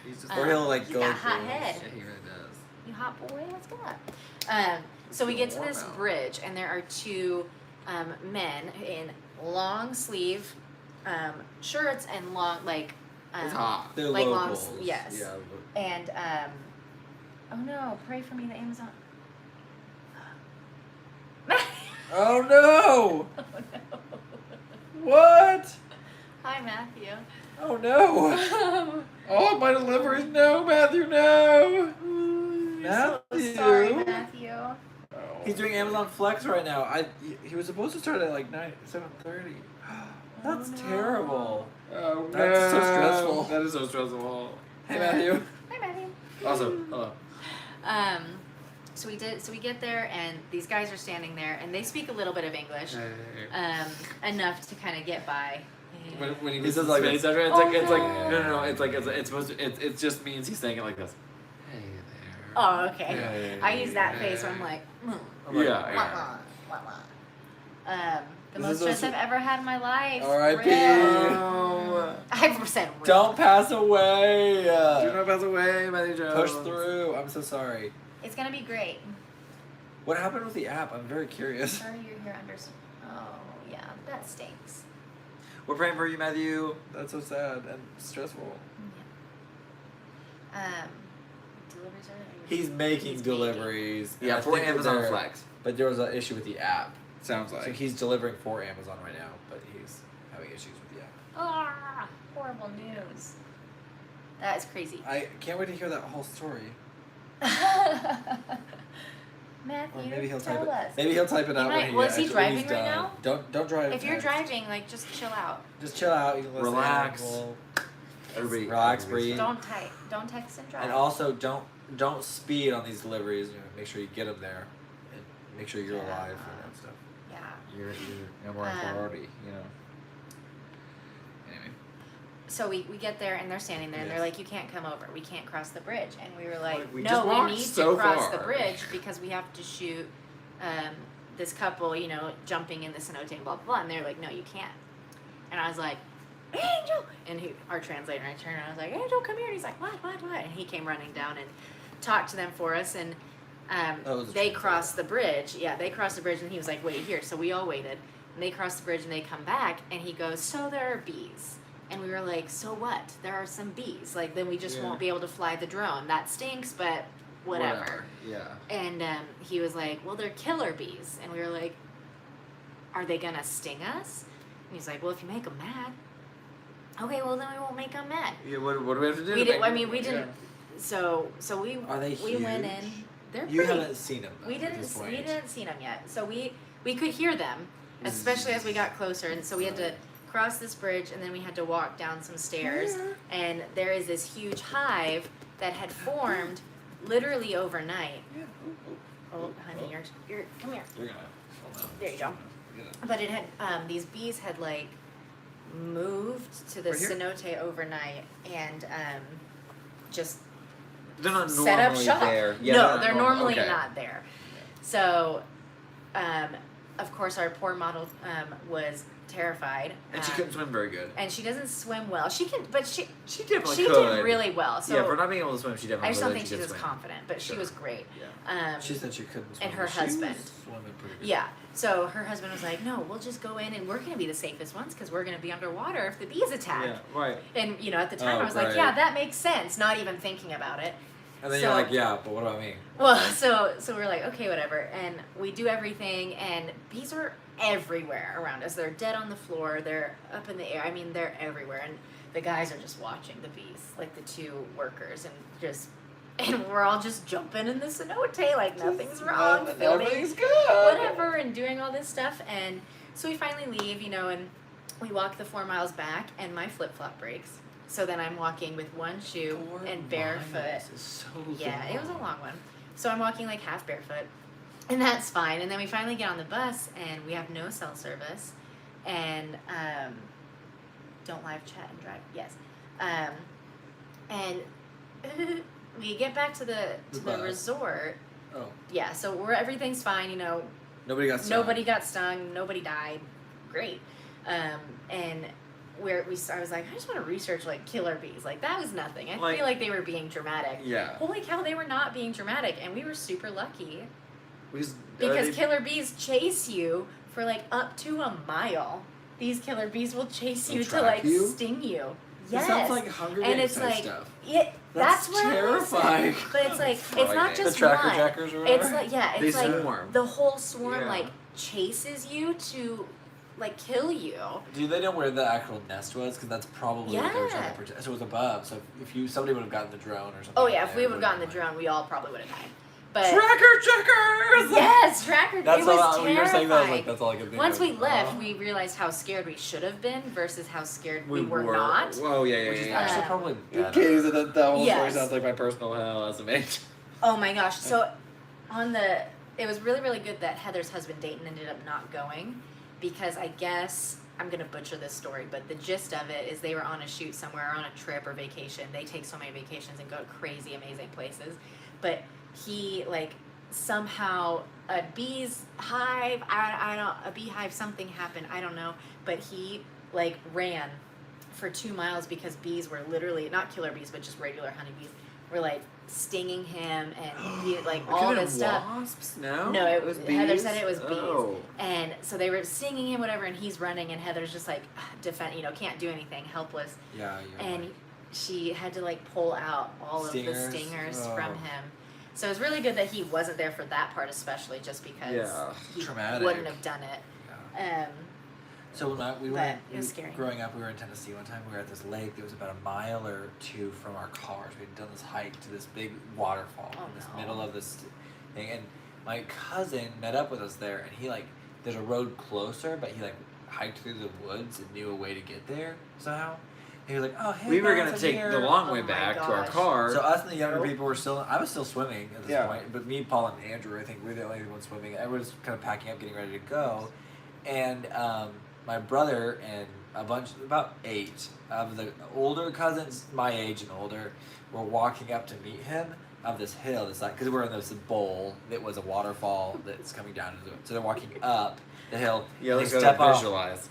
He's just Or he'll like he's go. got hot for- head. yeah, he really does. You hot boy, what's good? So we get to this bridge, and there are two men in long sleeve shirts and long It's hot. They're like long locals. yes. Yeah. And oh no, pray for me, the Amazon. Oh no! Oh no. What? Hi Matthew. Oh no! All of my deliveries, no, Matthew, no. So Matthew. sorry, Matthew. He's doing Amazon Flex right now. He was supposed to start at like 7:30. That's no. terrible. Oh, That's so stressful. That is so stressful. Hey Matthew. Hi Matthew. Awesome. Hello. So we get there, and these guys are standing there, and they speak a little bit of English, enough to kind of get by. When he He says says like like it's this. like Oh, it's like no. no, it's like it's supposed to it just means he's saying it like this. Hey there. Oh, okay. Yeah. I use that face where I'm like, Yeah. wah, wah, wah. The This most is stress also- I've ever had in my life. R.I.P. Real. 100% real. Don't pass away. Do not pass away, Matthew Jones. Push through. I'm so sorry. It's gonna be great. What happened with the app? I'm very curious. Sorry you're here under. Oh yeah, that stinks. We're praying for you, Matthew. That's so sad and stressful. Deliveries are. He's making He's deliveries. and Yeah, I for think Amazon there- Flex. But there was an issue with the app. Sounds So like. he's delivering for Amazon right now, but he's having issues with the app. Ah, horrible news. That is crazy. I can't wait to hear that whole story. Matthew, Or maybe he'll tell type it. us. Maybe he'll type it out might- when he was he when he's driving right done. now? Don't drive. If you're text. driving, like, just chill out. just chill out. You can listen. Relax. We'll- Everybody, Relax, everybody's breathe. Don't text and drive. And also don't speed on these deliveries. You know, make sure you get them there, and make sure you're Yeah. alive for that stuff. Yeah. You're number one priority. You know. Anyway. So we get there, and they're standing there, and they're Yes. like, "You can't come over. We can't cross the bridge." And we were like, We "No, just we walked need so to cross the far." bridge because we have to shoot this couple, you know, jumping in the cenote and blah blah blah." And they're like, "No, you can't." And I was like, "Angel!" And our translator, I turned around, I was like, "Angel, come here!" And he's like, "What? And he came running down and talked to them for us, and That was a they translator. crossed the bridge. Yeah, they crossed the bridge, and he was like, "Wait here." So we all waited, and they crossed the bridge, and they come back, and he goes, "So there are bees." And we were like, "So what? There are some bees. Like, then we just Yeah. won't be able to fly the drone. That stinks, but whatever." Yeah. And he was like, "Well, they're killer bees." And we were like, "Are they gonna sting us?" And he's like, "Well, if you make them mad." Okay, well then we won't make them mad. Yeah, what do we have to do? We to did. make- I mean, we didn't. Yeah. So we Are they we went huge? in. They're You pretty. haven't seen them. We at didn't. this We point. didn't see them yet. So we could hear them, especially as we got closer. And so we had to cross this bridge, and then we had to walk down some stairs. And there is this huge hive that had formed literally overnight. Yeah. Oh, honey, you're come here. You're gonna. Hold on. There you go. Get it. But it had these bees had like moved to the Right here? cenote overnight and just They're not set up normally shop. there. Yeah, no, not they're normal. normally Okay. not there. So, of course, our poor model was terrified. And she couldn't swim very good. And she doesn't swim well. She can, but she definitely she could. did really well. So yeah, for not being able to swim, she definitely I just don't could. think she did was swim. confident, but she Sure. was great. Yeah. She said she couldn't swim. and her but she was husband. swimming pretty good. Yeah. So her husband was like, "No, we'll just go in, and we're going to be the safest ones because we're going to be underwater if the bees attack." Yeah, right. And you know, at the time, Oh, I was like, right. "Yeah, that makes sense." Not even thinking about it. And then So- you're like, yeah, but what about me? Well, so we're like, okay, whatever, and we do everything, and bees are everywhere around us. They're dead on the floor. They're up in the air. I mean, they're everywhere, and the guys are just watching the bees, like the two workers, and we're all just jumping in the cenote like nothing's wrong, filming Everything's good. whatever, and doing all this stuff, and so we finally leave, you know, and we walk the 4 miles back, and my flip flop breaks. So then I'm walking with one shoe 4 and barefoot. miles is so Yeah, it was a long. long one. So I'm walking like half barefoot, and that's fine. And then we finally get on the bus, and we have no cell service. and don't live chat and drive. Yes, and we get back to the bus. resort. Oh. Yeah, so everything's fine. You know, Nobody got stung. nobody got stung. Nobody died. Great. And I was like, I just want to research like killer bees. Like that was nothing. I Like- feel like they were being dramatic. Yeah. Holy cow, they were not being dramatic, and we were super lucky We just, because killer bees chase you for like up to a mile. These killer bees will chase They'll you to track like you? sting you. It Yes. sounds like Hunger and Games it's type like stuff. that's That's what terrifying. I said. But it's like it's not Frightening. just The tracker one. jackers or whatever. It's like They it's like swarm. the whole swarm Yeah. like chases you to like kill you. Do they know where the actual nest was? Because that's probably what they were trying Yeah. to protect. So it was above. So if somebody would have gotten the drone or something. Oh yeah, like if we that, would have gotten the drone, we all probably would have died. But Tracker checkers. yes, tracker. That's it was all. When you were saying that, I was terrifying. like, that's all I could think Once of. we left, Oh. we realized how scared we should have been versus how scared we were were not. Oh yeah, Which is yeah. actually Um, probably In better. case that the whole story Yes. sounds like my personal hell as a mate. Oh my gosh! So it was really really good that Heather's husband Dayton ended up not going, because I guess I'm gonna butcher this story, but the gist of it is they were on a shoot somewhere, on a trip or vacation. They take so many vacations and go to crazy amazing places, but he like somehow a bee's hive. I don't a beehive something happened. I don't know, but he like ran for 2 miles because bees were literally not killer bees, but just regular honeybees were like stinging him and he, like all this stuff. Wasps? No. No, it was Heather bees? said it was bees. Oh. And so they were stinging him, whatever, and he's running, and Heather's just like can't do anything, helpless. Yeah, you're And right. she had to like pull out all of the Stingers? stingers Oh. from him. So it was really good that he wasn't there for that part, especially just because Yeah. he Traumatic. wouldn't have done it. Yeah. So when we were But it was scary. growing up, we were in Tennessee one time. We were at this lake that was about a mile or two from our cars. We had done this hike to this big waterfall Oh, in this no. middle of this thing, and my cousin met up with us there. And he there's a road closer, but he hiked through the woods and knew a way to get there somehow. He was like, "Oh, hey, We were guys, gonna I'm take here." the long way Oh my back to our gosh. car. So us and the younger Nope. people were still. I was still swimming at this Yeah. point, but me, Paul, and Andrew, I think we're the only ones swimming. Everyone was kind of packing up, getting ready to go, and my brother and about 8 of the older cousins, my age and older, were walking up to meet him up this hill. This because we're in this bowl that was a waterfall that's coming down into it. So they're walking up the hill. yeah, and let's they go step off. visualize.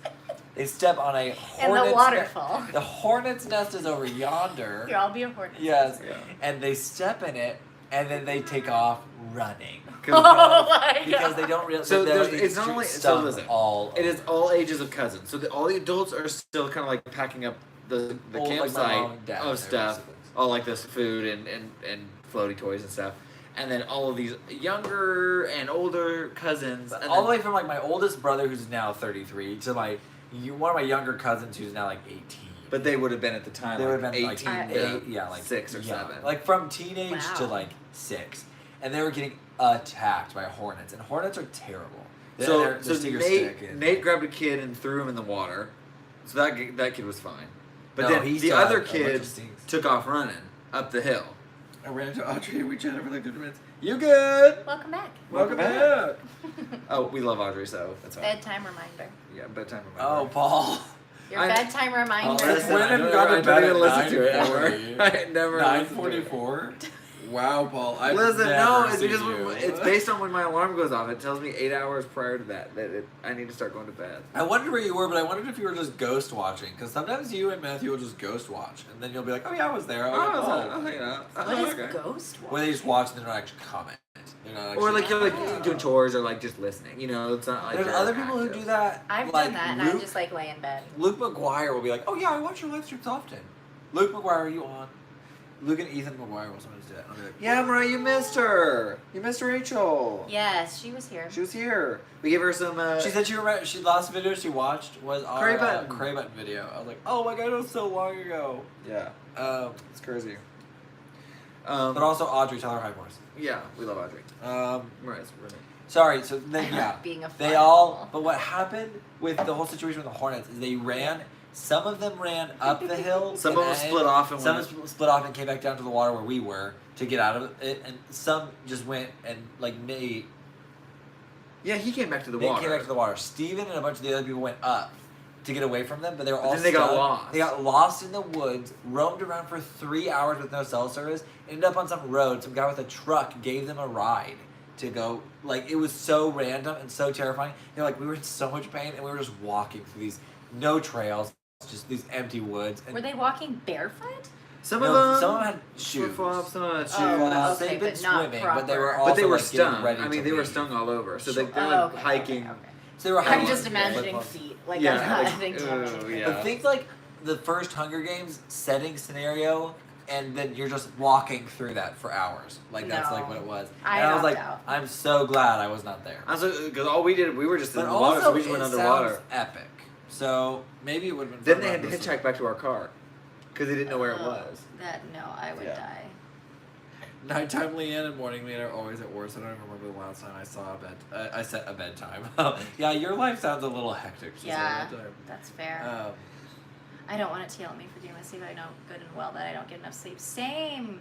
They step on a and hornet's the waterfall. The hornet's nest is over yonder. Here, I'll be a hornet. Yes. Yeah. And they step in it, and then they take off running. Oh my Because god. they don't realize. So that there's- they're it's not only- so stung listen, all. It is over. all ages of cousins. So all the adults are still kind of like packing up the Old, like, my campsite mom and dad, of they were stuff, siblings. all like this food and floaty toys and stuff, and then all of these younger and older cousins, and All the then- way from my oldest brother, who's now 33, to one of my younger cousins, who's now 18. But they would have been at the time They would like have been 18 8, to yeah, 6 or 7. From teenage to Wow. 6, and they were getting attacked by hornets, and hornets are terrible. So, Their stingers stick in. Nate grabbed a kid and threw him in the water. So that kid was fine. But No, then he the still had other a bunch of kid stings. took off running up the hill. I ran into Audrey and we chatted for 2 minutes. You good? Welcome back. Welcome back. Oh, we love Audrey, so that's fine. Bedtime reminder. Yeah, bedtime Oh, reminder. Paul. Your I- bedtime reminder. listen, When I have you don't gone to ever- bed I didn't at listen to it 9:40? ever. I never listened to it. 9:44. Wow, Paul. I've Listen, never no, it's seen because you. it's based on when my alarm goes off. It tells me 8 hours prior to that I need to start going to bed. I wondered where you were, but I wondered if you were just ghost watching. Because sometimes you and Matthew will just ghost watch, and then you'll be like, "Oh yeah, I was there." I was like, Oh, you know. What is okay. ghost watch? Where they just watch and they don't actually comment. They're not actually. Or like you're Oh. like doing chores or like just listening. You know, it's not like There's you're other people who active. do that. I've like done that, and Luke, I just like lay in bed. Luke McGuire will be like, "Oh yeah, I watch your live streams often." Luke McGuire, are you on? Luke and Ethan McGuire will sometimes do that. I'll be like, Yeah, Mariah, you missed her. You missed Rachel. Yes, she was here. She was here. We gave her some. She said she last video she watched was our Cray Button. Cray Button video. I was like, oh my god, it was so long ago. Yeah, it's crazy. But also Audrey, tell her hi for us. Yeah, we love Audrey. Mariah's really. Sorry, so then yeah, Being a they fly all. ball. But what happened with the whole situation with the Hornets is they ran. Some of them ran up the hill. Some and of them then- split off and Some went. split off and came back down to the water where we were to get out of it, and some just went and like made. Yeah, he came back to the They water. came back to the water. Steven and a bunch of the other people went up to get away from them, but they were all then they got stuck. lost. They got lost in the woods, roamed around for 3 hours with no cell service, ended up on some road. Some guy with a truck gave them a ride to go. Like, it was so random and so terrifying. They're like, we were in so much pain, and we were just walking through these no trails, just these empty woods. And Were they walking barefoot? Some no, of them. some of them had shoes. Flip-flops, some of them had shoes. Oh, They'd okay, been but not swimming, but they were proper. also But they were like, getting stung. ready I mean, to they were leave. stung all over. So Sure. they were Oh, okay, hiking. okay. So they were I'm hiking just with imagining flip-flops. feet. Like, Yeah, I'm not like, thinking ooh, yeah. But think like the first Hunger Games setting scenario, and then you're just walking through that for hours. Like that's like No. what it was. I and I was like, opt out. I'm so glad I was not there. Because all we did, we were just in But the water, also, so we just went it underwater. sounds epic. So maybe it would have been. Then fun they had to to listen. hitchhike back to our car because they didn't know where it was. No, I would Yeah. die. Nighttime Leanne and morning Leanne are always at work. So I don't even remember the last time I saw I set a bedtime. Yeah, your life sounds a little hectic. to say Yeah. the time. That's fair. Um, I don't want it to yell at me for doing my sleep. I know good and well that I don't get enough sleep. Same.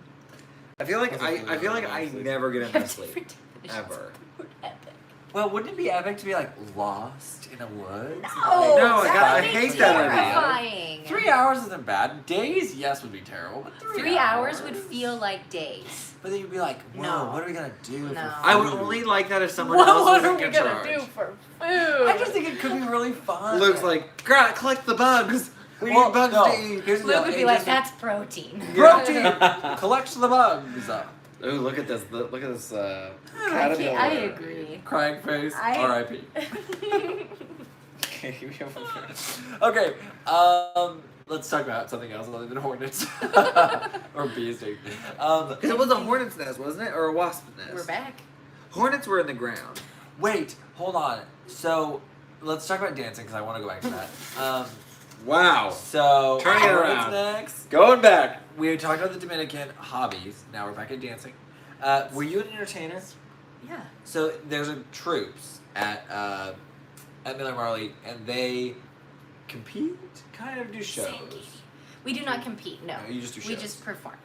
I feel like That's I okay, feel like I I don't sleep. never get We have enough sleep different definitions ever. of the word epic. well, wouldn't it be epic to be like lost in a woods? No, No, that I would be hate that idea. terrifying. 3 hours isn't bad. Days, yes, would be terrible. But 3 hours would feel like days. But then you'd be like, whoa, No. what are we gonna do? No. For I would food? only like that if someone What else are was we in gonna charge. do for food? I just think it could be really fun. Luke's like, collect the bugs. We Well, need bugs no. to eat. Here's the Luke deal. would be It like, just- that's protein. protein. Collects the bugs. Ooh, look at this. Look at this. I Caterpillar. agree. Crying face. I- R.I.P. Okay. Okay. Let's talk about something else other than hornets or bees. Because it was a hornet's nest, wasn't it, or a wasp nest? We're back. Hornets were in the ground. Wait, hold on. So let's talk about dancing because I want to go back to that. Wow. So Turning it hornets around. next. Going back. We talked about the Dominican hobbies. Now we're back at dancing. Were you an entertainer? Yeah. So there's a troops at Miller Marley, and they compete, kind of do shows. Same, Katie. We do not compete. No. No, you just do We shows. just perform.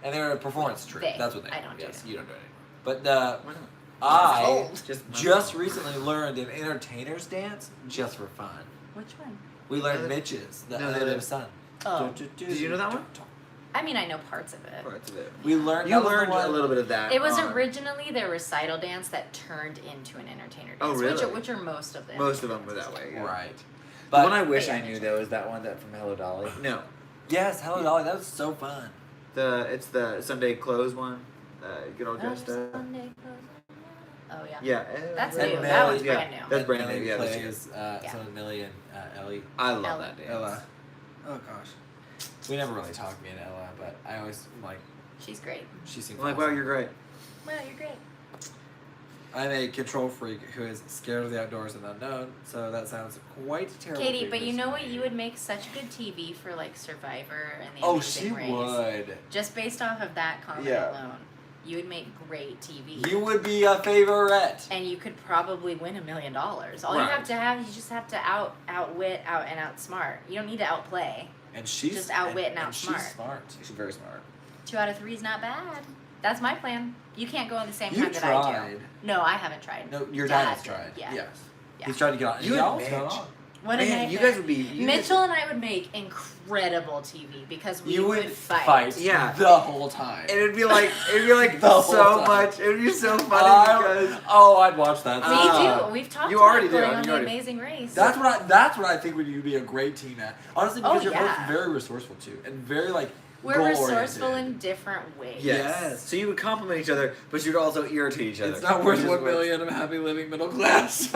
And they're a performance troupe. They. That's what they. I are. don't do Yes, it. you don't do it anymore. But Why not? I Old. just recently learned an entertainer's dance just for fun. Which one? We learned No, Mitch's, the no, Other Son. Oh. Did you know that one? I mean, I know parts of it. Parts of it. We learned. You that was the learned one- a little bit of that. It was on originally their recital dance that turned into an entertainer dance. Oh, really? Which are most of them. Most of them were that way. Yeah. Right. The But one I wish Yeah. I knew though is that one that from Hello Dolly. No, yes, Hello Dolly, that was so fun. it's the Sunday clothes one. Get all dressed up. Oh yeah. Yeah. That's And new. Millie- That was yeah. brand new. That's brand Millie new. Yeah, that's plays Yeah. some of Millie and Ellie. I love Ella. that dance. Ella. Oh gosh. We never really talked, me and Ella, but I always like She's great. she seems I'm like, awesome. wow, you're great. Well, you're great. I'm a control freak who is scared of the outdoors and unknown, so that sounds quite terrible. Katie, for but you this know what? to You me. would make such good TV for like Survivor and the Oh, Amazing she Race. would. Just based off of that comment Yeah. alone, you would make great TV. You would be a favorite. And you could probably win $1 million. All you Right. have to have, you just have to outwit, and outsmart. You don't need to outplay. And she's Just outwit and she's outsmart. smart. She's very smart. 2 out of 3 is not bad. That's my plan. You can't go at the same You time that I do. tried. No, I haven't tried. No, your Dad dad has did, tried. yeah. Yes. Yeah. He's trying to get on. You he and almost got Mitch. on. What a Man, nightmare. you guys would be. You Mitchell and I would make incredible TV because we You would would fight. Yeah. the whole time. And it'd be like The whole so time. much. It would be so funny because I'd watch that. We do. We've talked you about already going do. on You The already- Amazing Race. That's what I think would you be a great team at. Honestly, because Oh, you're yeah. both very resourceful too, and very like We're goal-oriented. resourceful in different ways. yes. So you would compliment each other, but you'd also irritate each other. It's not worth Which is 1 what- million. I'm happy living middle class.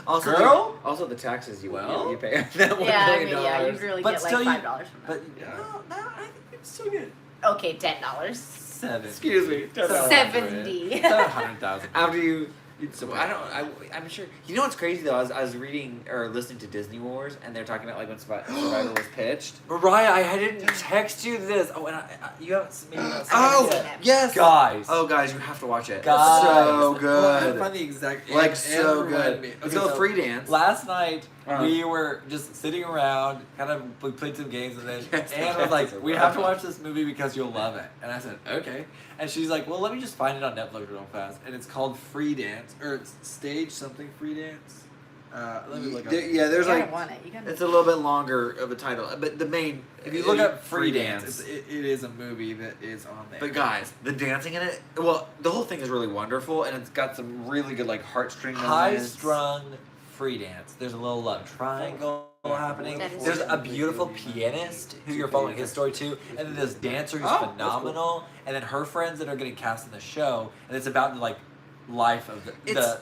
Also, Girl? also the taxes you Well. you pay. That $1 Yeah, I million mean, yeah, you really But get like still you- $5 from But that. no, I think it's still good. Okay, $10. 7. Excuse me. $70. 700,000. After you. So I'm sure. You know what's crazy though? I was reading or listening to Disney Wars, and they're talking about like when Survivor was pitched. Mariah, I didn't text you this. Oh, and you haven't maybe not seen Oh, it yet. yes, Guys. Oh, guys, you have to watch it. Guys. So Well, I good. find the exact Like and so remind good. me. It's Okay, called so Free Dance. Last night, we were just sitting around, we played some games, and then Yes, Anne was like, "We have to watch this movie because you'll love it." And I said, "Okay." And she's like, "Well, let me just find it on Netflix real fast." And it's called Free Dance, or it's Stage something Free Dance. Let me look up. Yeah, there's You gotta like want it. You gotta. it's a little bit longer of a title, but the main. If you look up Free Dance, it is a movie that is on there. But guys, the dancing in it, well, the whole thing is really wonderful, and it's got some really good like heartstring moments. high-strung free dance. There's a little love triangle happening. That is There's true. a beautiful pianist who you're following his story too, and then this dancer who's Oh, that's phenomenal, and then her friends that are getting cast in the show, and it's about the like life of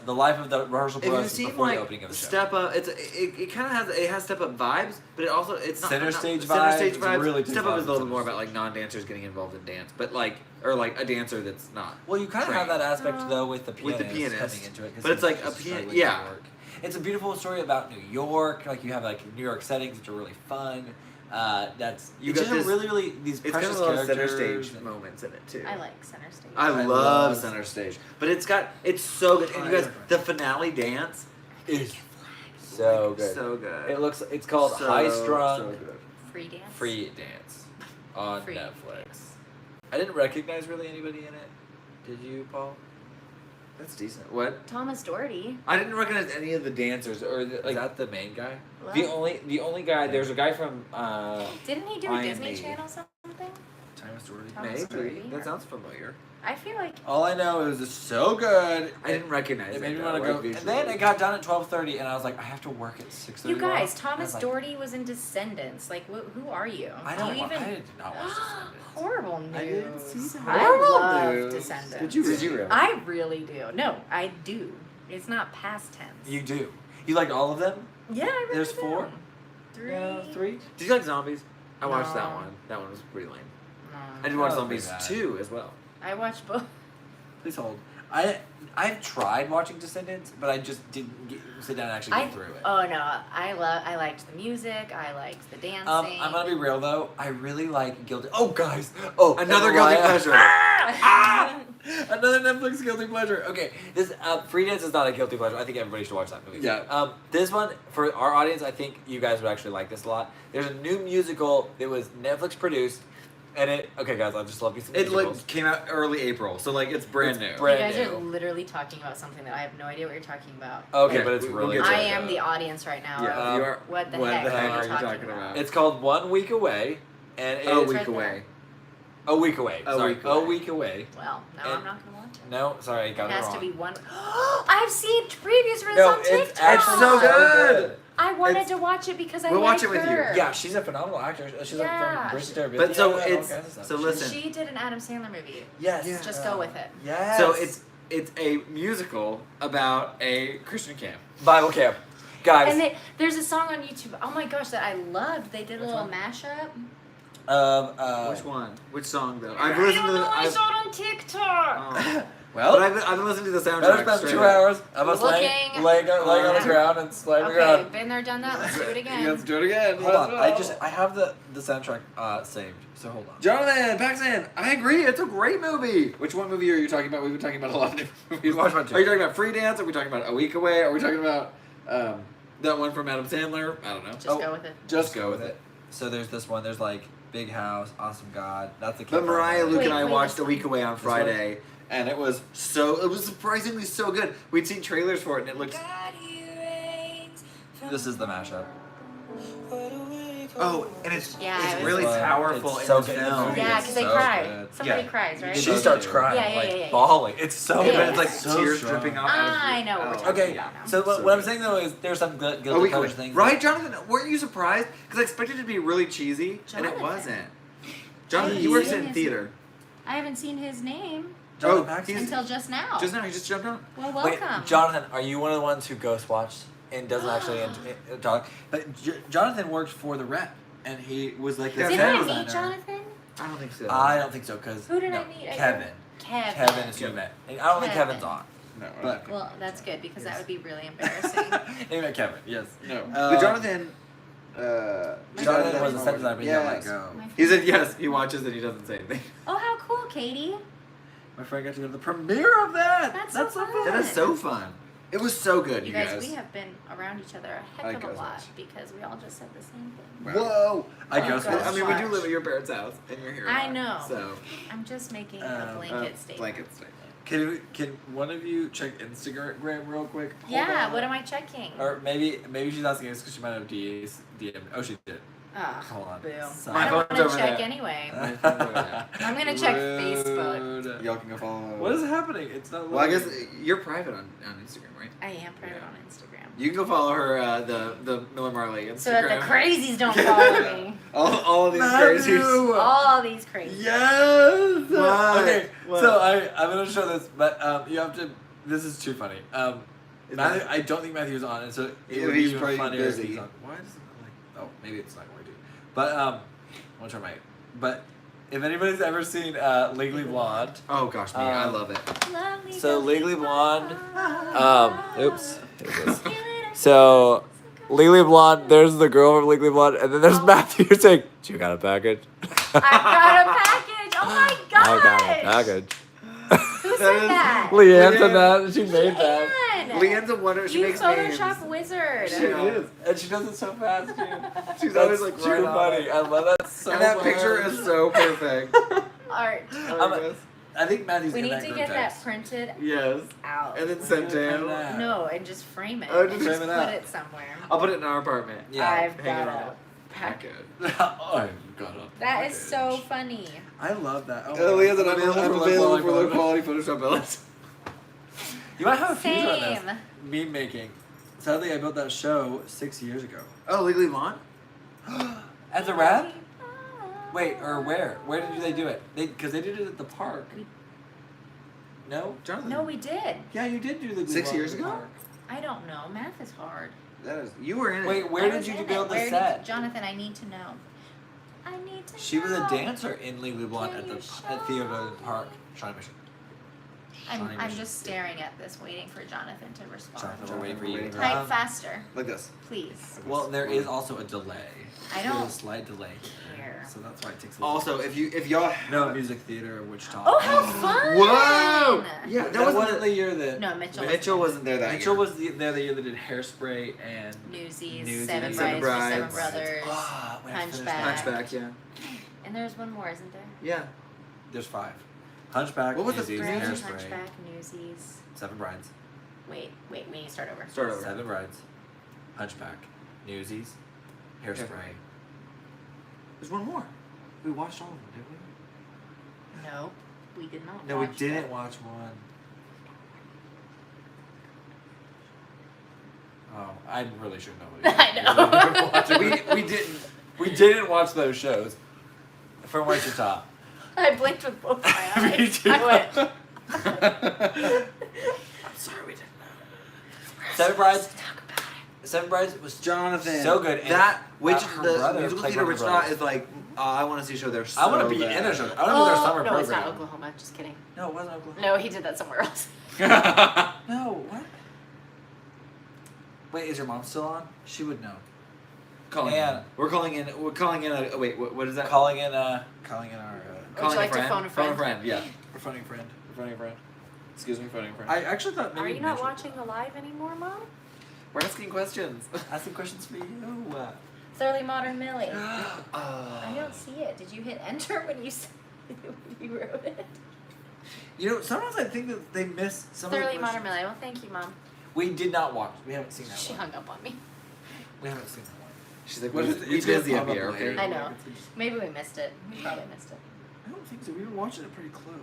the life of the rehearsal If you've process seen before like the opening of the show. Step Up, it kind of has Step Up vibes, but it also it's not Center not- Stage Center vibes, Stage it's vibes. really Step takes Up is a little vibes. more about like non-dancers getting involved in dance, but like or like a dancer that's not. Well, you kind of have trained. that aspect though with the With pianist, the pianist. coming into it, 'cause But it's he's like a just pian- struggling yeah. to work. It's a beautiful story about New York. Like you have like New York settings which are really fun. It's got just this- really these It's kind precious of a lot of center characters. stage moments in it too. I like center stage. I I love love center stage, but it's so good. And you guys, the finale dance Is so good. so good. It's called So, High Strung so good. Free dance. Free Dance on Free Netflix. I didn't recognize really anybody in it. Did you, Paul? That's decent. What? Thomas Doherty. I didn't recognize any of the dancers or the, Is like that the main guy? the only guy. There's a guy from Didn't he do a I Am Disney Me. Channel something? Thomas Doherty. Thomas maybe Doherty, that or- sounds familiar. I feel like All I know is it's so good. I didn't recognize It made me though, want to like, go. And visually. then it got done at 12:30, and I was like, I have to work at 6:30. you guys. tomorrow. Thomas I was like, Doherty was in Descendants. Like, who are you? I Do don't. you Want, even? I did not watch Descendants. Horrible news. I didn't see that. I Horrible love news. Descendants. Did you really? I really do. No, I do. It's not past tense. You do. You liked all of them? Yeah, I really There's do. 4? 3. Yeah, 3. Did you like zombies? I watched that No. one. That one was pretty lame. No. I did watch Oh, Zombies pretty bad. 2 as well. I watched both. Please hold. I've tried watching Descendants, but I just didn't sit down and actually get through it. Oh no, I liked the music. I liked the dancing. I'm gonna be real though. I really like guilty. Oh guys. Oh, Another and guilty Mariah- pleasure. Ah! Another Netflix guilty pleasure. Okay, this Free Dance is not a guilty pleasure. I think everybody should watch that movie. Yeah. This one for our audience, I think you guys would actually like this a lot. There's a new musical that was Netflix produced, and okay guys, I just love me some It musicals. like came out early April, so like it's brand new. You brand guys new. are literally talking about something that I have no idea what you're talking about. Okay, Yeah, but it's we'll really get to good. I it. am the audience right now. Yeah, of you are. What the what heck the heck are are you you talking talking about? It's called 1 Week Away, and A it's week right away. a week away. A Sorry, week a away. week away. Well, now And- I'm not gonna watch it. No, sorry, I got It it has wrong. to be one. I've seen previews for this No, on TikTok. it's actually so good. I wanted It's- to watch it because I We'll like watch it with you. her. Yeah, she's a phenomenal actor. She's Yeah. like from Bridget Terabithia. But so all it's kinds of stuff. so listen. She did an Adam Sandler movie. Yes. Yeah. Just go with it. Yes. So it's a musical about a Christian camp. Bible camp, guys. And there's a song on YouTube. Oh my gosh, that I loved. They did a little one? mashup. Which one? Which song though? I've listened to the. I I've, saw it on TikTok. oh. well, But I've been listening to the better soundtrack. spend straight 2 up. hours of us laying Looking- on the ground and slamming Okay, around. been there, done that. Let's do it again. Let's do it again. Hold on, I have the soundtrack saved. So hold on. Jonathan, Paxton, I agree. It's a great movie. Which one movie are you talking about? We've been talking about a lot of different movies. Watch one too. Are you talking about Free Dance? Are we talking about A Week Away? Are we talking about that one from Adam Sandler? I don't know. Just go with it. Just go with it. So there's this one. There's like Big House, Awesome God. That's the. But Mariah, Luke, Wait, and I wait, watched this A one. Week Away on Friday, and it was surprisingly so good. We'd seen trailers for it, and it looked. This is the mashup. Oh, and it's Yeah, it was- really It's powerful so in the good. film. Yeah, It's because they so cry. good. Somebody Yeah. cries, right? She starts crying, Yeah, yeah, like yeah, yeah. bawling. It's so Yeah, good. But it's like So tears strong. dripping out. out of I know what we're talking Okay, about now. so what, So what I'm good. saying though is there's some good A guilty Week pleasure Away, things. right, Jonathan? Weren't you surprised? Because I expected it to be really cheesy, and it Jonathan. wasn't. Jonathan, Hey, he works yeah. in theater. I haven't seen his name Jonathan Oh, Paxton? he's until just now. just now. He just jumped on. Well, Wait, welcome. Jonathan, are you one of the ones who ghost watched and doesn't actually talk? But Jonathan worked for the Rep, and he was like the Did sound I designer. meet Jonathan? I don't think so. I don't think so, because Who did I meet? Kevin. Kevin. Kevin is who you met. And I don't think Kevin. Kevin's on. no. But Well, that's good because that would be really embarrassing. you met Kevin, yes. No. Uh, But Jonathan. Jonathan was a set designer, but he got let Yes. go. My He said yes. He watches and he doesn't say anything. Oh, how cool, Katie. My friend got to go to the premiere of that. That's so fun. That is so fun. It was so good, You guys, we have been around each other a I heck of a ghost lot watch. because we all just said the same thing. Whoa! I Oh, ghost ghost watch. I mean, we do watch. live at your parents' house, and you're here. I now, know. So. I'm just making a blanket statement. Blanket statement. Can one of you check Instagram real quick? Hold Yeah, on. what am I checking? Or maybe she's asking us because she might have DM. Oh, she did. Hold on. Boo. Sorry. I don't phone's want to over check there. anyway. My phone's over there. I'm gonna check Facebook. Rude. Y'all can go follow. What is happening? It's not. Well, I guess loading. you're private on Instagram, right? I am private Yeah. on Instagram. You can go follow her, the Miller Marley Instagram. So that the crazies don't follow me. all of these Matthew! crazies. All these crazies. Yes. What? Okay. What? So I'm gonna show this, but you have to. This is too funny. Is Matthew, that- I don't think Matthew's on, and so it Yeah, would be he's even probably funnier if busy. he's on. Why does it like? Oh, maybe it's not going to. But I'm gonna try my. But if anybody's ever seen Legally Blonde, Oh gosh, me, I love it. Lovely so does Legally it Blonde. fly. Oops. Here it is. So Legally Blonde. There's the girl from Legally Blonde, and then there's Matthew saying, "You got a package." I got a package. Oh my gosh. I got a package. Who said that? Leanne said that. She made that. Leanne. Leanne's a wonder. She You makes Photoshop memes. wizard. She is, and she does it so fast too. She's That's always like too right on funny. it. I love that so And that much. picture is so perfect. Art. I think Matthew's We in need that to group get that text. printed Yes. out. And then sent to him. No, and just frame it. Oh, and just just frame it put out. it somewhere. I'll put it in our apartment. Yeah, I've hang got it on a it. package. I've got a That is so package. funny. I love that. Oh, Leanne's I'm available for low quality Photoshop builds. You might have a future on this. Same. Meme making. Sadly, I built that show 6 years ago. Oh, Legally Blonde? At the rap? Wait, or where? Where did they do it? Because they did it at the park. No? Jonathan. No, we did. Yeah, you did do the 6 Blue years Ball at the ago? park. I don't know. Math is hard. That is. You were in it. Wait, I where did was you in build it. the Where set? Did, Jonathan, I need to know. I need to She know. was a dancer in Legally Blonde Can at the you at Theodore Park. Shawnee Mission. I'm just staring at this, waiting for Jonathan to respond. Jonathan, we're waiting for you. Type faster, Like this. please. Well, there is also a delay. I There's don't a slight delay care. so that's why it takes a little. Also, if y'all. no music theater of Wichita. Oh, how fun! Whoa! Yeah, that that wasn't wasn't the year that No, Mitchell. Mitchell wasn't there that Mitchell year. was there the year that did Hairspray and Newsies, Newsies. Seven Seven Brides, for Seven Brides. Brothers, Ah, we have to finish Hunchback. that. Hunchback, yeah. and there's one more, isn't there? Yeah. There's 5. Hunchback, What was the Newsies, Brides, Hairspray, Hunchback, Newsies. 7 Brides, Wait, we need to start over. Start over. 7 Brides, Hunchback, Newsies, Hairspray. There's one more. We watched all of them, didn't we? No, we did not. No, we watch didn't that. watch one. Oh, I really should know what it is. I know. we didn't watch those shows from Wichita. I blinked with both my eyes. Me too. I went. I'm sorry we didn't know. Seven Brides. Talk about it. Seven Brides was Jonathan. so good. And That which her the brother musical played theater one of the Wichita brothers. is like. I want to see a show there. So I want to be bad. in a show. I want to be their summer no, program. it's not Oklahoma. Just kidding. No, it wasn't Oklahoma. No, he did that somewhere else. No, what? Wait, is your mom still on? She would know. Calling And- in. We're calling in. We're calling in. Wait, what is that? Calling in our. Would you Calling like a friend. to phone a Phone a friend? friend. Yeah. We're phoning a friend. We're phoning a friend. Excuse me, phoning a friend. I actually thought maybe. Are you not Mitchell- watching the live anymore, Mom? We're asking questions. Asking questions for you. Thoroughly Modern Millie. I I don't see it. Did you hit enter when you when you wrote it? You know, sometimes I think that they miss some Thoroughly of the Modern questions. Millie. Well, thank you, Mom. We did not watch. We haven't seen that She one. hung up on me. We haven't seen that one. She's like, What we is it? we It's gonna busy up pop up here, later. okay? I know. Maybe we missed it. We probably missed it. I don't think so. We were watching it pretty close.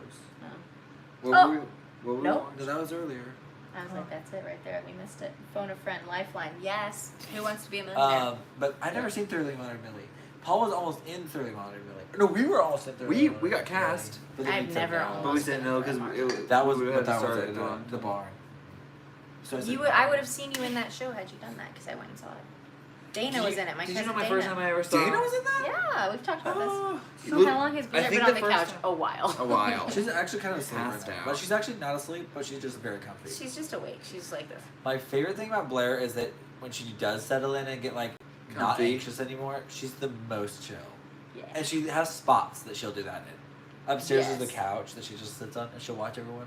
No. What Oh. were we? What were Nope. No, that was earlier. I was like, that's it right there. We missed it. Phone a friend. Lifeline. Yes. Who wants to be a millionaire? But I'd never seen Thoroughly Modern Millie. Paul was almost in Thoroughly Modern Millie. No, we were almost in Thoroughly Modern We got Millie. cast. But then I've we said never no. almost But we said no because That was we but had to that was start it, it the barn. So I said, I would have seen you in that show had you done that because I went and saw it. Dana was in it. My Did cousin you know my Dana. first time I ever saw? Dana was in that? Yeah, we've talked about this. Oh, So Look, how long has I Blair think been on the the first couch? time- A while. A while. she's actually kind of asleep right Passed now. out. But she's actually not asleep, but she's just very comfy. She's just awake. She's like this. My favorite thing about Blair is that when she does settle in and get like not Comfy. anxious anymore, she's the most chill. Yeah. And she has spots that she'll do that in. Upstairs is the Yes. couch that she just sits on and she'll watch everyone.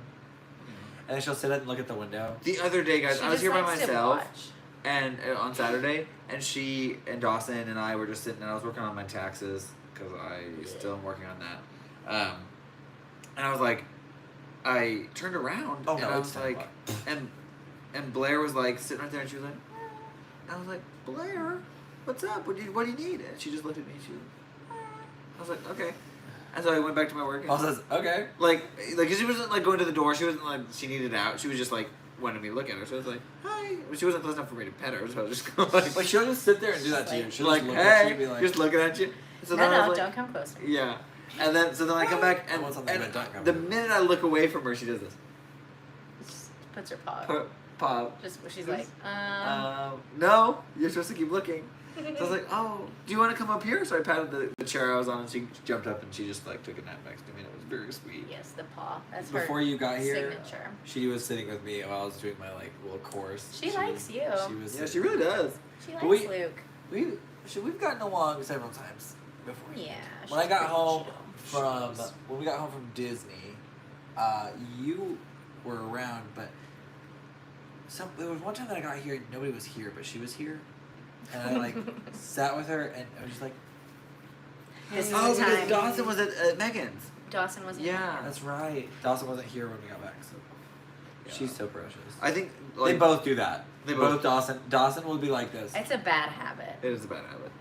And then she'll sit and look at the window. The other day, guys, She I was just here by likes to myself. watch. And on Saturday, and she and Dawson and I were just sitting, and I was working on my taxes because I still am working on that. And I was like, I turned around and I was like, and Blair was like sitting right there, and she was like, I was like, Blair, what's up? What do you need? And she just looked at me. She was like, I was like, okay. And so I went back to my work. And Paul says, okay. like, cause she wasn't like going to the door. She wasn't like she needed out. She was just like wanted me to look at her. So I was like, hi. But she wasn't close enough for me to pet her. So I was just going like, Like she'll just sit there and do that to you. She'll like, just look at you hey, and be like, just looking at you. So then I No, was like, don't come closer. yeah. And then so then I come back and, What's on the and red dot cover? the minute I look away from her, she does this. Just puts her paw. Pop. Just she's like, No, you're supposed to keep looking. So I was like, oh, do you want to come up here? So I patted the chair I was on, and she jumped up and she just like took a nap next to me. And it was very sweet. yes, the paw. That's Before her you got here, signature. she was sitting with me while I was doing my like little course. She likes you. She was. Yeah, she really does. She But likes Luke. We've gotten along several times before. Yeah. When I she's got pretty home chill. when we got home from Disney, you were around, but there was one time that I got here and nobody was here, but she was here, and I like sat with her and I was just like, This is Oh, the because time. Dawson was at Megan's. Dawson wasn't. Yeah. that's right. Dawson wasn't here when we got back, so she's so precious. I think They like both do that. They both both- Dawson will be like this, It's a bad habit. it is a bad habit.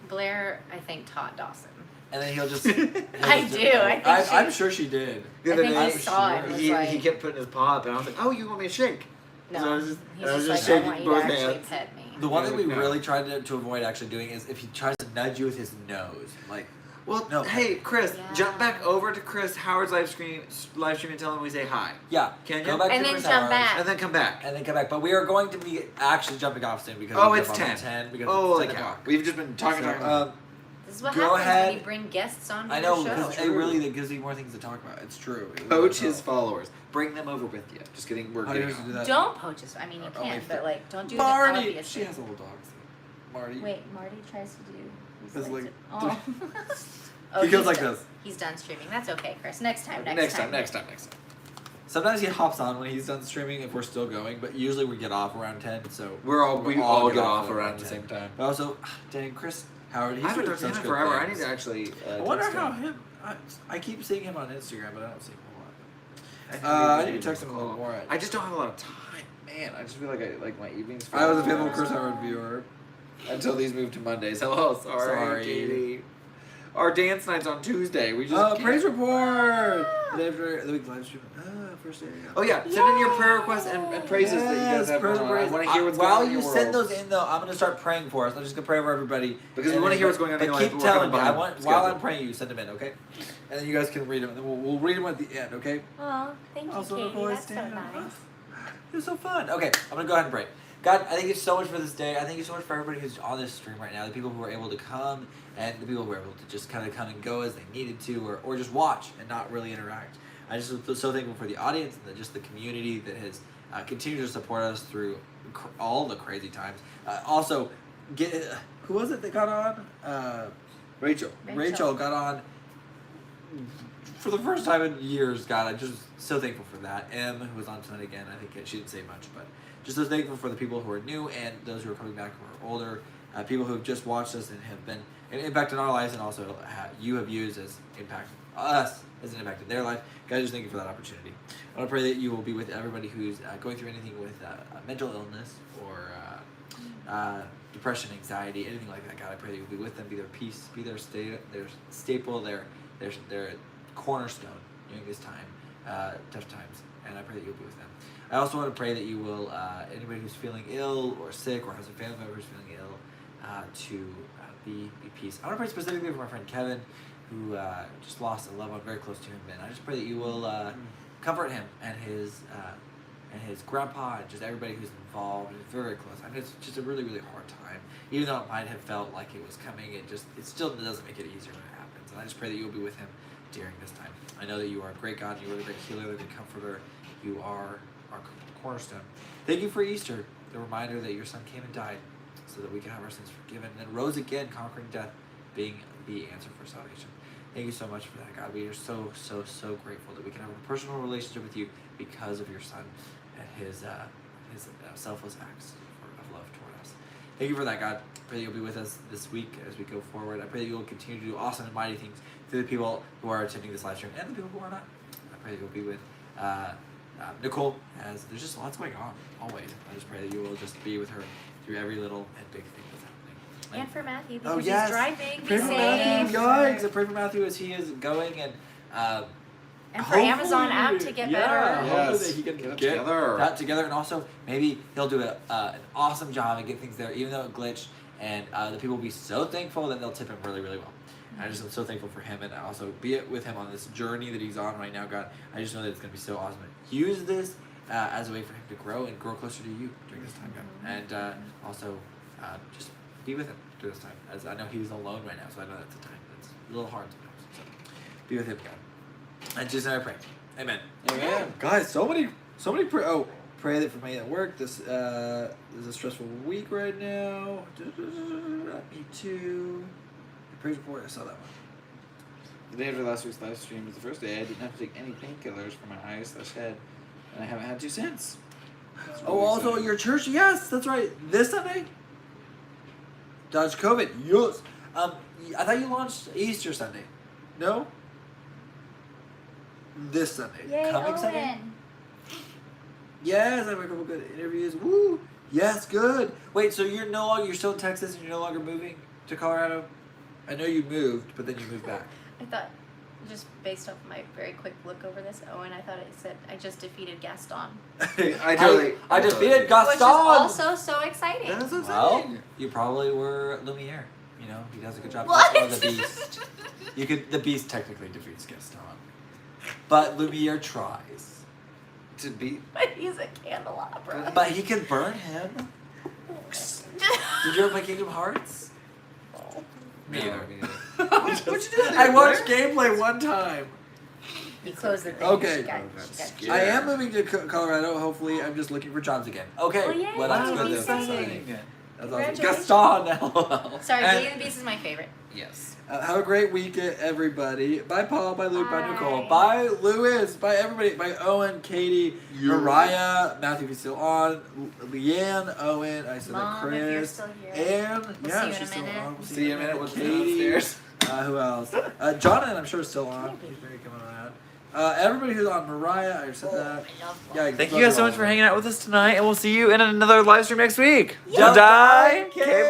Blair, I think, taught Dawson. and then he'll just. I do. I think I'm sure she did. The I other think day, he saw it and was he like, kept putting his paw up, and I was like, oh, you want me to shake? no. So I was just, He's I was just just like, I shaking want you to both actually hands. pet me. The one thing we No. really tried to avoid actually doing is if he tries to nudge you with his nose, like. Well, No. hey, Chris, Yeah. jump back over to Chris Howard's live stream and tell him we say hi. Yeah. Can Go you? back And to then Chris jump Howard, back. And then come back. And then come back. But we are going to be actually jumping off soon because Oh, we it's jump off 10. at 10 because Holy it's 10 cow. o'clock. We've just been talking. This is what Go happens ahead. when you bring guests on I your know show. because it really gives you more things to talk about. It's true. It really Coach does. his followers. Bring them over with you. Just kidding. We're How do you getting have to do on. that? Don't poach us. I mean, you Only can, if but the- like, don't do Marty. the obvious She thing. has a little dog. Marty. Wait, Marty tries to do. He's It's like, like- oh. He goes he's like done- this. He's done streaming. That's okay, Chris. Next time. Next time. Sometimes he hops on when he's done streaming if we're still going, but usually we get off around 10. So We all get off around the 10. same time. But also, dang, Chris Howard. He's I haven't doing talked to him such in good forever. I need things. to actually. I wonder text how him. I keep seeing him on Instagram, but I don't see him a think lot. I maybe need to text him a little call. more. I just don't have a lot of time, man. I just feel like my evenings. I was a faithful Chris Howard viewer. Until these move to Mondays. Hello, sorry, Katie. Our dance night's on Tuesday. We just can't- praise report. The day after the week live stream. First day. Oh yeah, send in your prayer requests and praises that you guys have going on. I want to hear what's going on While in you your send world. those in, though, I'm gonna start praying for us. I'm just gonna pray for everybody Because we And wanna then- hear what's going on in but your life, keep but we're telling me. kinda I want behind while schedule. I'm praying, you send them in, okay? And then you guys can read them. And then we'll read them at the end, okay? Oh, thank you, Also, Katie. Nicole, That's so stand nice. up. It was so fun. Okay, I'm gonna go ahead and pray. God, I thank you so much for this day. I thank you so much for everybody who's on this stream right now. The people who were able to come and the people who were able to just kind of come and go as they needed to, or just watch and not really interact. I just feel so thankful for the audience and just the community that has continued to support us through all the crazy times. Also, who was it that got on? Rachel. Rachel got on for the first time in years. God, I'm just so thankful for that. Em, who was on tonight again, I think she didn't say much, but just so thankful for the people who are new and those who are coming back who are older, people who have just watched us and have been an impact in our lives, and also you have used as impact us as an impact in their life. God, just thank you for that opportunity. I want to pray that you will be with everybody who's going through anything with mental illness or depression, anxiety, anything like that. God, I pray that you'll be with them, be their peace, be their staple, their cornerstone during this time, tough times. And I pray that you'll be with them. I also want to pray that you will, anybody who's feeling ill or sick or has a family member who's feeling ill, to be peace. I want to pray specifically for my friend Kevin, who just lost a loved one very close to him. And I just pray that you will comfort him and his grandpa and just everybody who's involved. It's very, very close. I mean, it's just a really, really hard time. Even though it might have felt like it was coming, it still doesn't make it easier when it happens. And I just pray that you will be with him during this time. I know that you are a great God. You are the great healer, the great comforter. You are our cornerstone. Thank you for Easter, the reminder that your son came and died so that we can have our sins forgiven, and then rose again, conquering death, being the answer for salvation. Thank you so much for that, God. We are so, so, so grateful that we can have a personal relationship with you because of your Son and his selfless acts of love toward us. Thank you for that, God. I pray that you'll be with us this week as we go forward. I pray that you will continue to do awesome and mighty things through the people who are attending this live stream and the people who are not. I pray that you'll be with Nicole, as there's just lots going on, always. I just pray that you will just be with her through every little and big thing that's happening. And for Matthew, because Oh, yes. he's driving. Pray Be for safe. Matthew, guys. I pray for Matthew as he is going and And for Amazon app to get better. Hopefully Yes. that he can Get it get together. that together, and also maybe he'll do an awesome job and get things there, even though it glitched. And the people will be so thankful that they'll tip him really, really well. I just am so thankful for him, and also be it with him on this journey that he's on right now, God. I just know that it's going to be so awesome. Use this as a way for him to grow and grow closer to you during this time, God. And also just be with him during this time, as I know he's alone right now, so I know that's a time that's a little hard sometimes. So be with him, God. And just I pray. Amen. Amen. Guys, so many pray that for me at work. This is a stressful week right now. Me too. Praise report, I saw that one. The day after last week's live stream was the first day I didn't have to take any painkillers for my eyes/head, and I haven't had to since. That's really Oh, also exciting. your church, yes, that's right. This Sunday? Dodge COVID, yes. I thought you launched Easter Sunday. No? This Sunday. Yay, Coming Owen. Sunday? Yes, I have a couple good interviews. Woo! Yes, good. Wait, so you're still in Texas and you're no longer moving to Colorado? I know you moved, but then you moved back. I thought, just based off my very quick look over this, Owen, I thought it said I just defeated Gaston. I defeated Gaston. Which is also so exciting. That is so Well, exciting. you probably were Lumiere. You know, he does a good job. What? Or the Beast. The Beast technically defeats Gaston, but Lumiere tries. To beat. But he's a candelabra. But he can burn him. Did you ever play Kingdom Hearts? Me either. What'd you do? I watched gameplay one time. You close the thing. Okay. She got Yeah. I am moving to Colorado. Hopefully, I'm just looking for jobs again. Okay. Oh, yay. Well, that's Wow, good. that's That's exciting. exciting. That's awesome. Congratulations. Gaston, LOL. Sorry, And, Beauty and the Beast is my favorite. Yes. have a great week, everybody. Bye, Paul. Bye, Luke. Bye, Bye. Nicole. Bye, Lewis. Bye, everybody. Bye, Owen, Katie, Mariah, Matthew, if he's still on, Leanne, Owen, I said Mom, Chris, if you're still here. and We'll yeah, see you in she's a still minute. on. We'll See you in a minute. We'll Katie. see you downstairs. Who else? Jonathan, I'm sure is still on. He's very coming on. Everybody who's on, Mariah, I said that. I love Yeah, Thank you guys so much for hanging out with us tonight, and we'll see you in another live stream next week. Don't die, Okay,